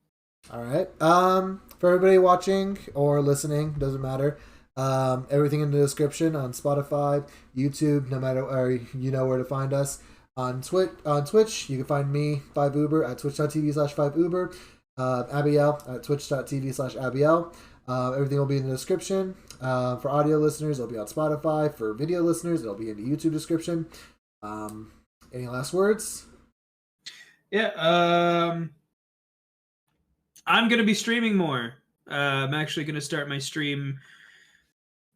All right. For everybody watching or listening, doesn't matter. Everything in the description on Spotify, YouTube, no matter, or you know where to find us. On Twitch, you can find me, 5Uber, at twitch.tv/5Uber. Abbyel at twitch.tv/Abbyel. Everything will be in the description. For audio listeners, it'll be on Spotify. For video listeners, it'll be in the YouTube description. Any last words? Yeah, I'm going to be streaming more. I'm actually going to start my stream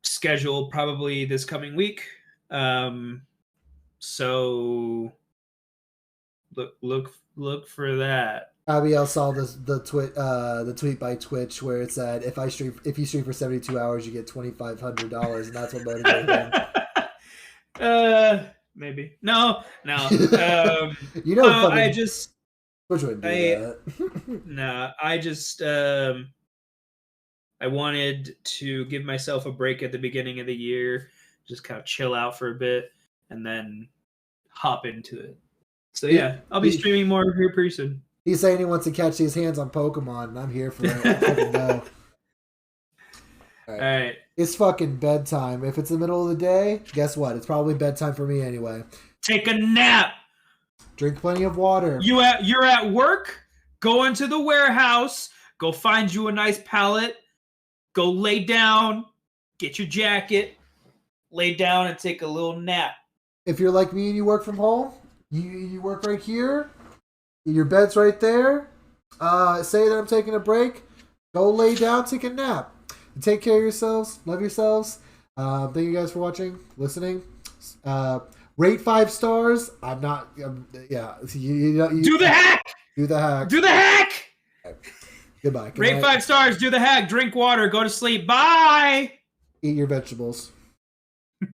schedule probably this coming week. So look for that. Abbyel saw the tweet by Twitch where it said if you stream for 72 hours you get $2,500 and that's what motivated him. Maybe no. You know, I just Twitch wouldn't do that. No, I just I wanted to give myself a break at the beginning of the year, just kind of chill out for a bit, and then hop into it. So yeah, I'll be streaming more here pretty soon. He's saying he wants to catch his hands on Pokemon, and I'm here for it. I fucking know. All right. It's fucking bedtime. If it's the middle of the day, guess what? It's probably bedtime for me anyway. Take a nap. Drink plenty of water. You're at work? Go into the warehouse. Go find you a nice pallet. Go lay down. Get your jacket. Lay down and take a little nap. If you're like me and you work from home, you work right here. Your bed's right there. Say that I'm taking a break. Go lay down, take a nap. And take care of yourselves. Love yourselves. Thank you guys for watching, listening. Rate 5 stars. I'm not. Yeah. You, do the hack. Do the hack. Do the hack. Okay. Goodbye. Good Rate night. 5 stars. Do the hack. Drink water. Go to sleep. Bye. Eat your vegetables.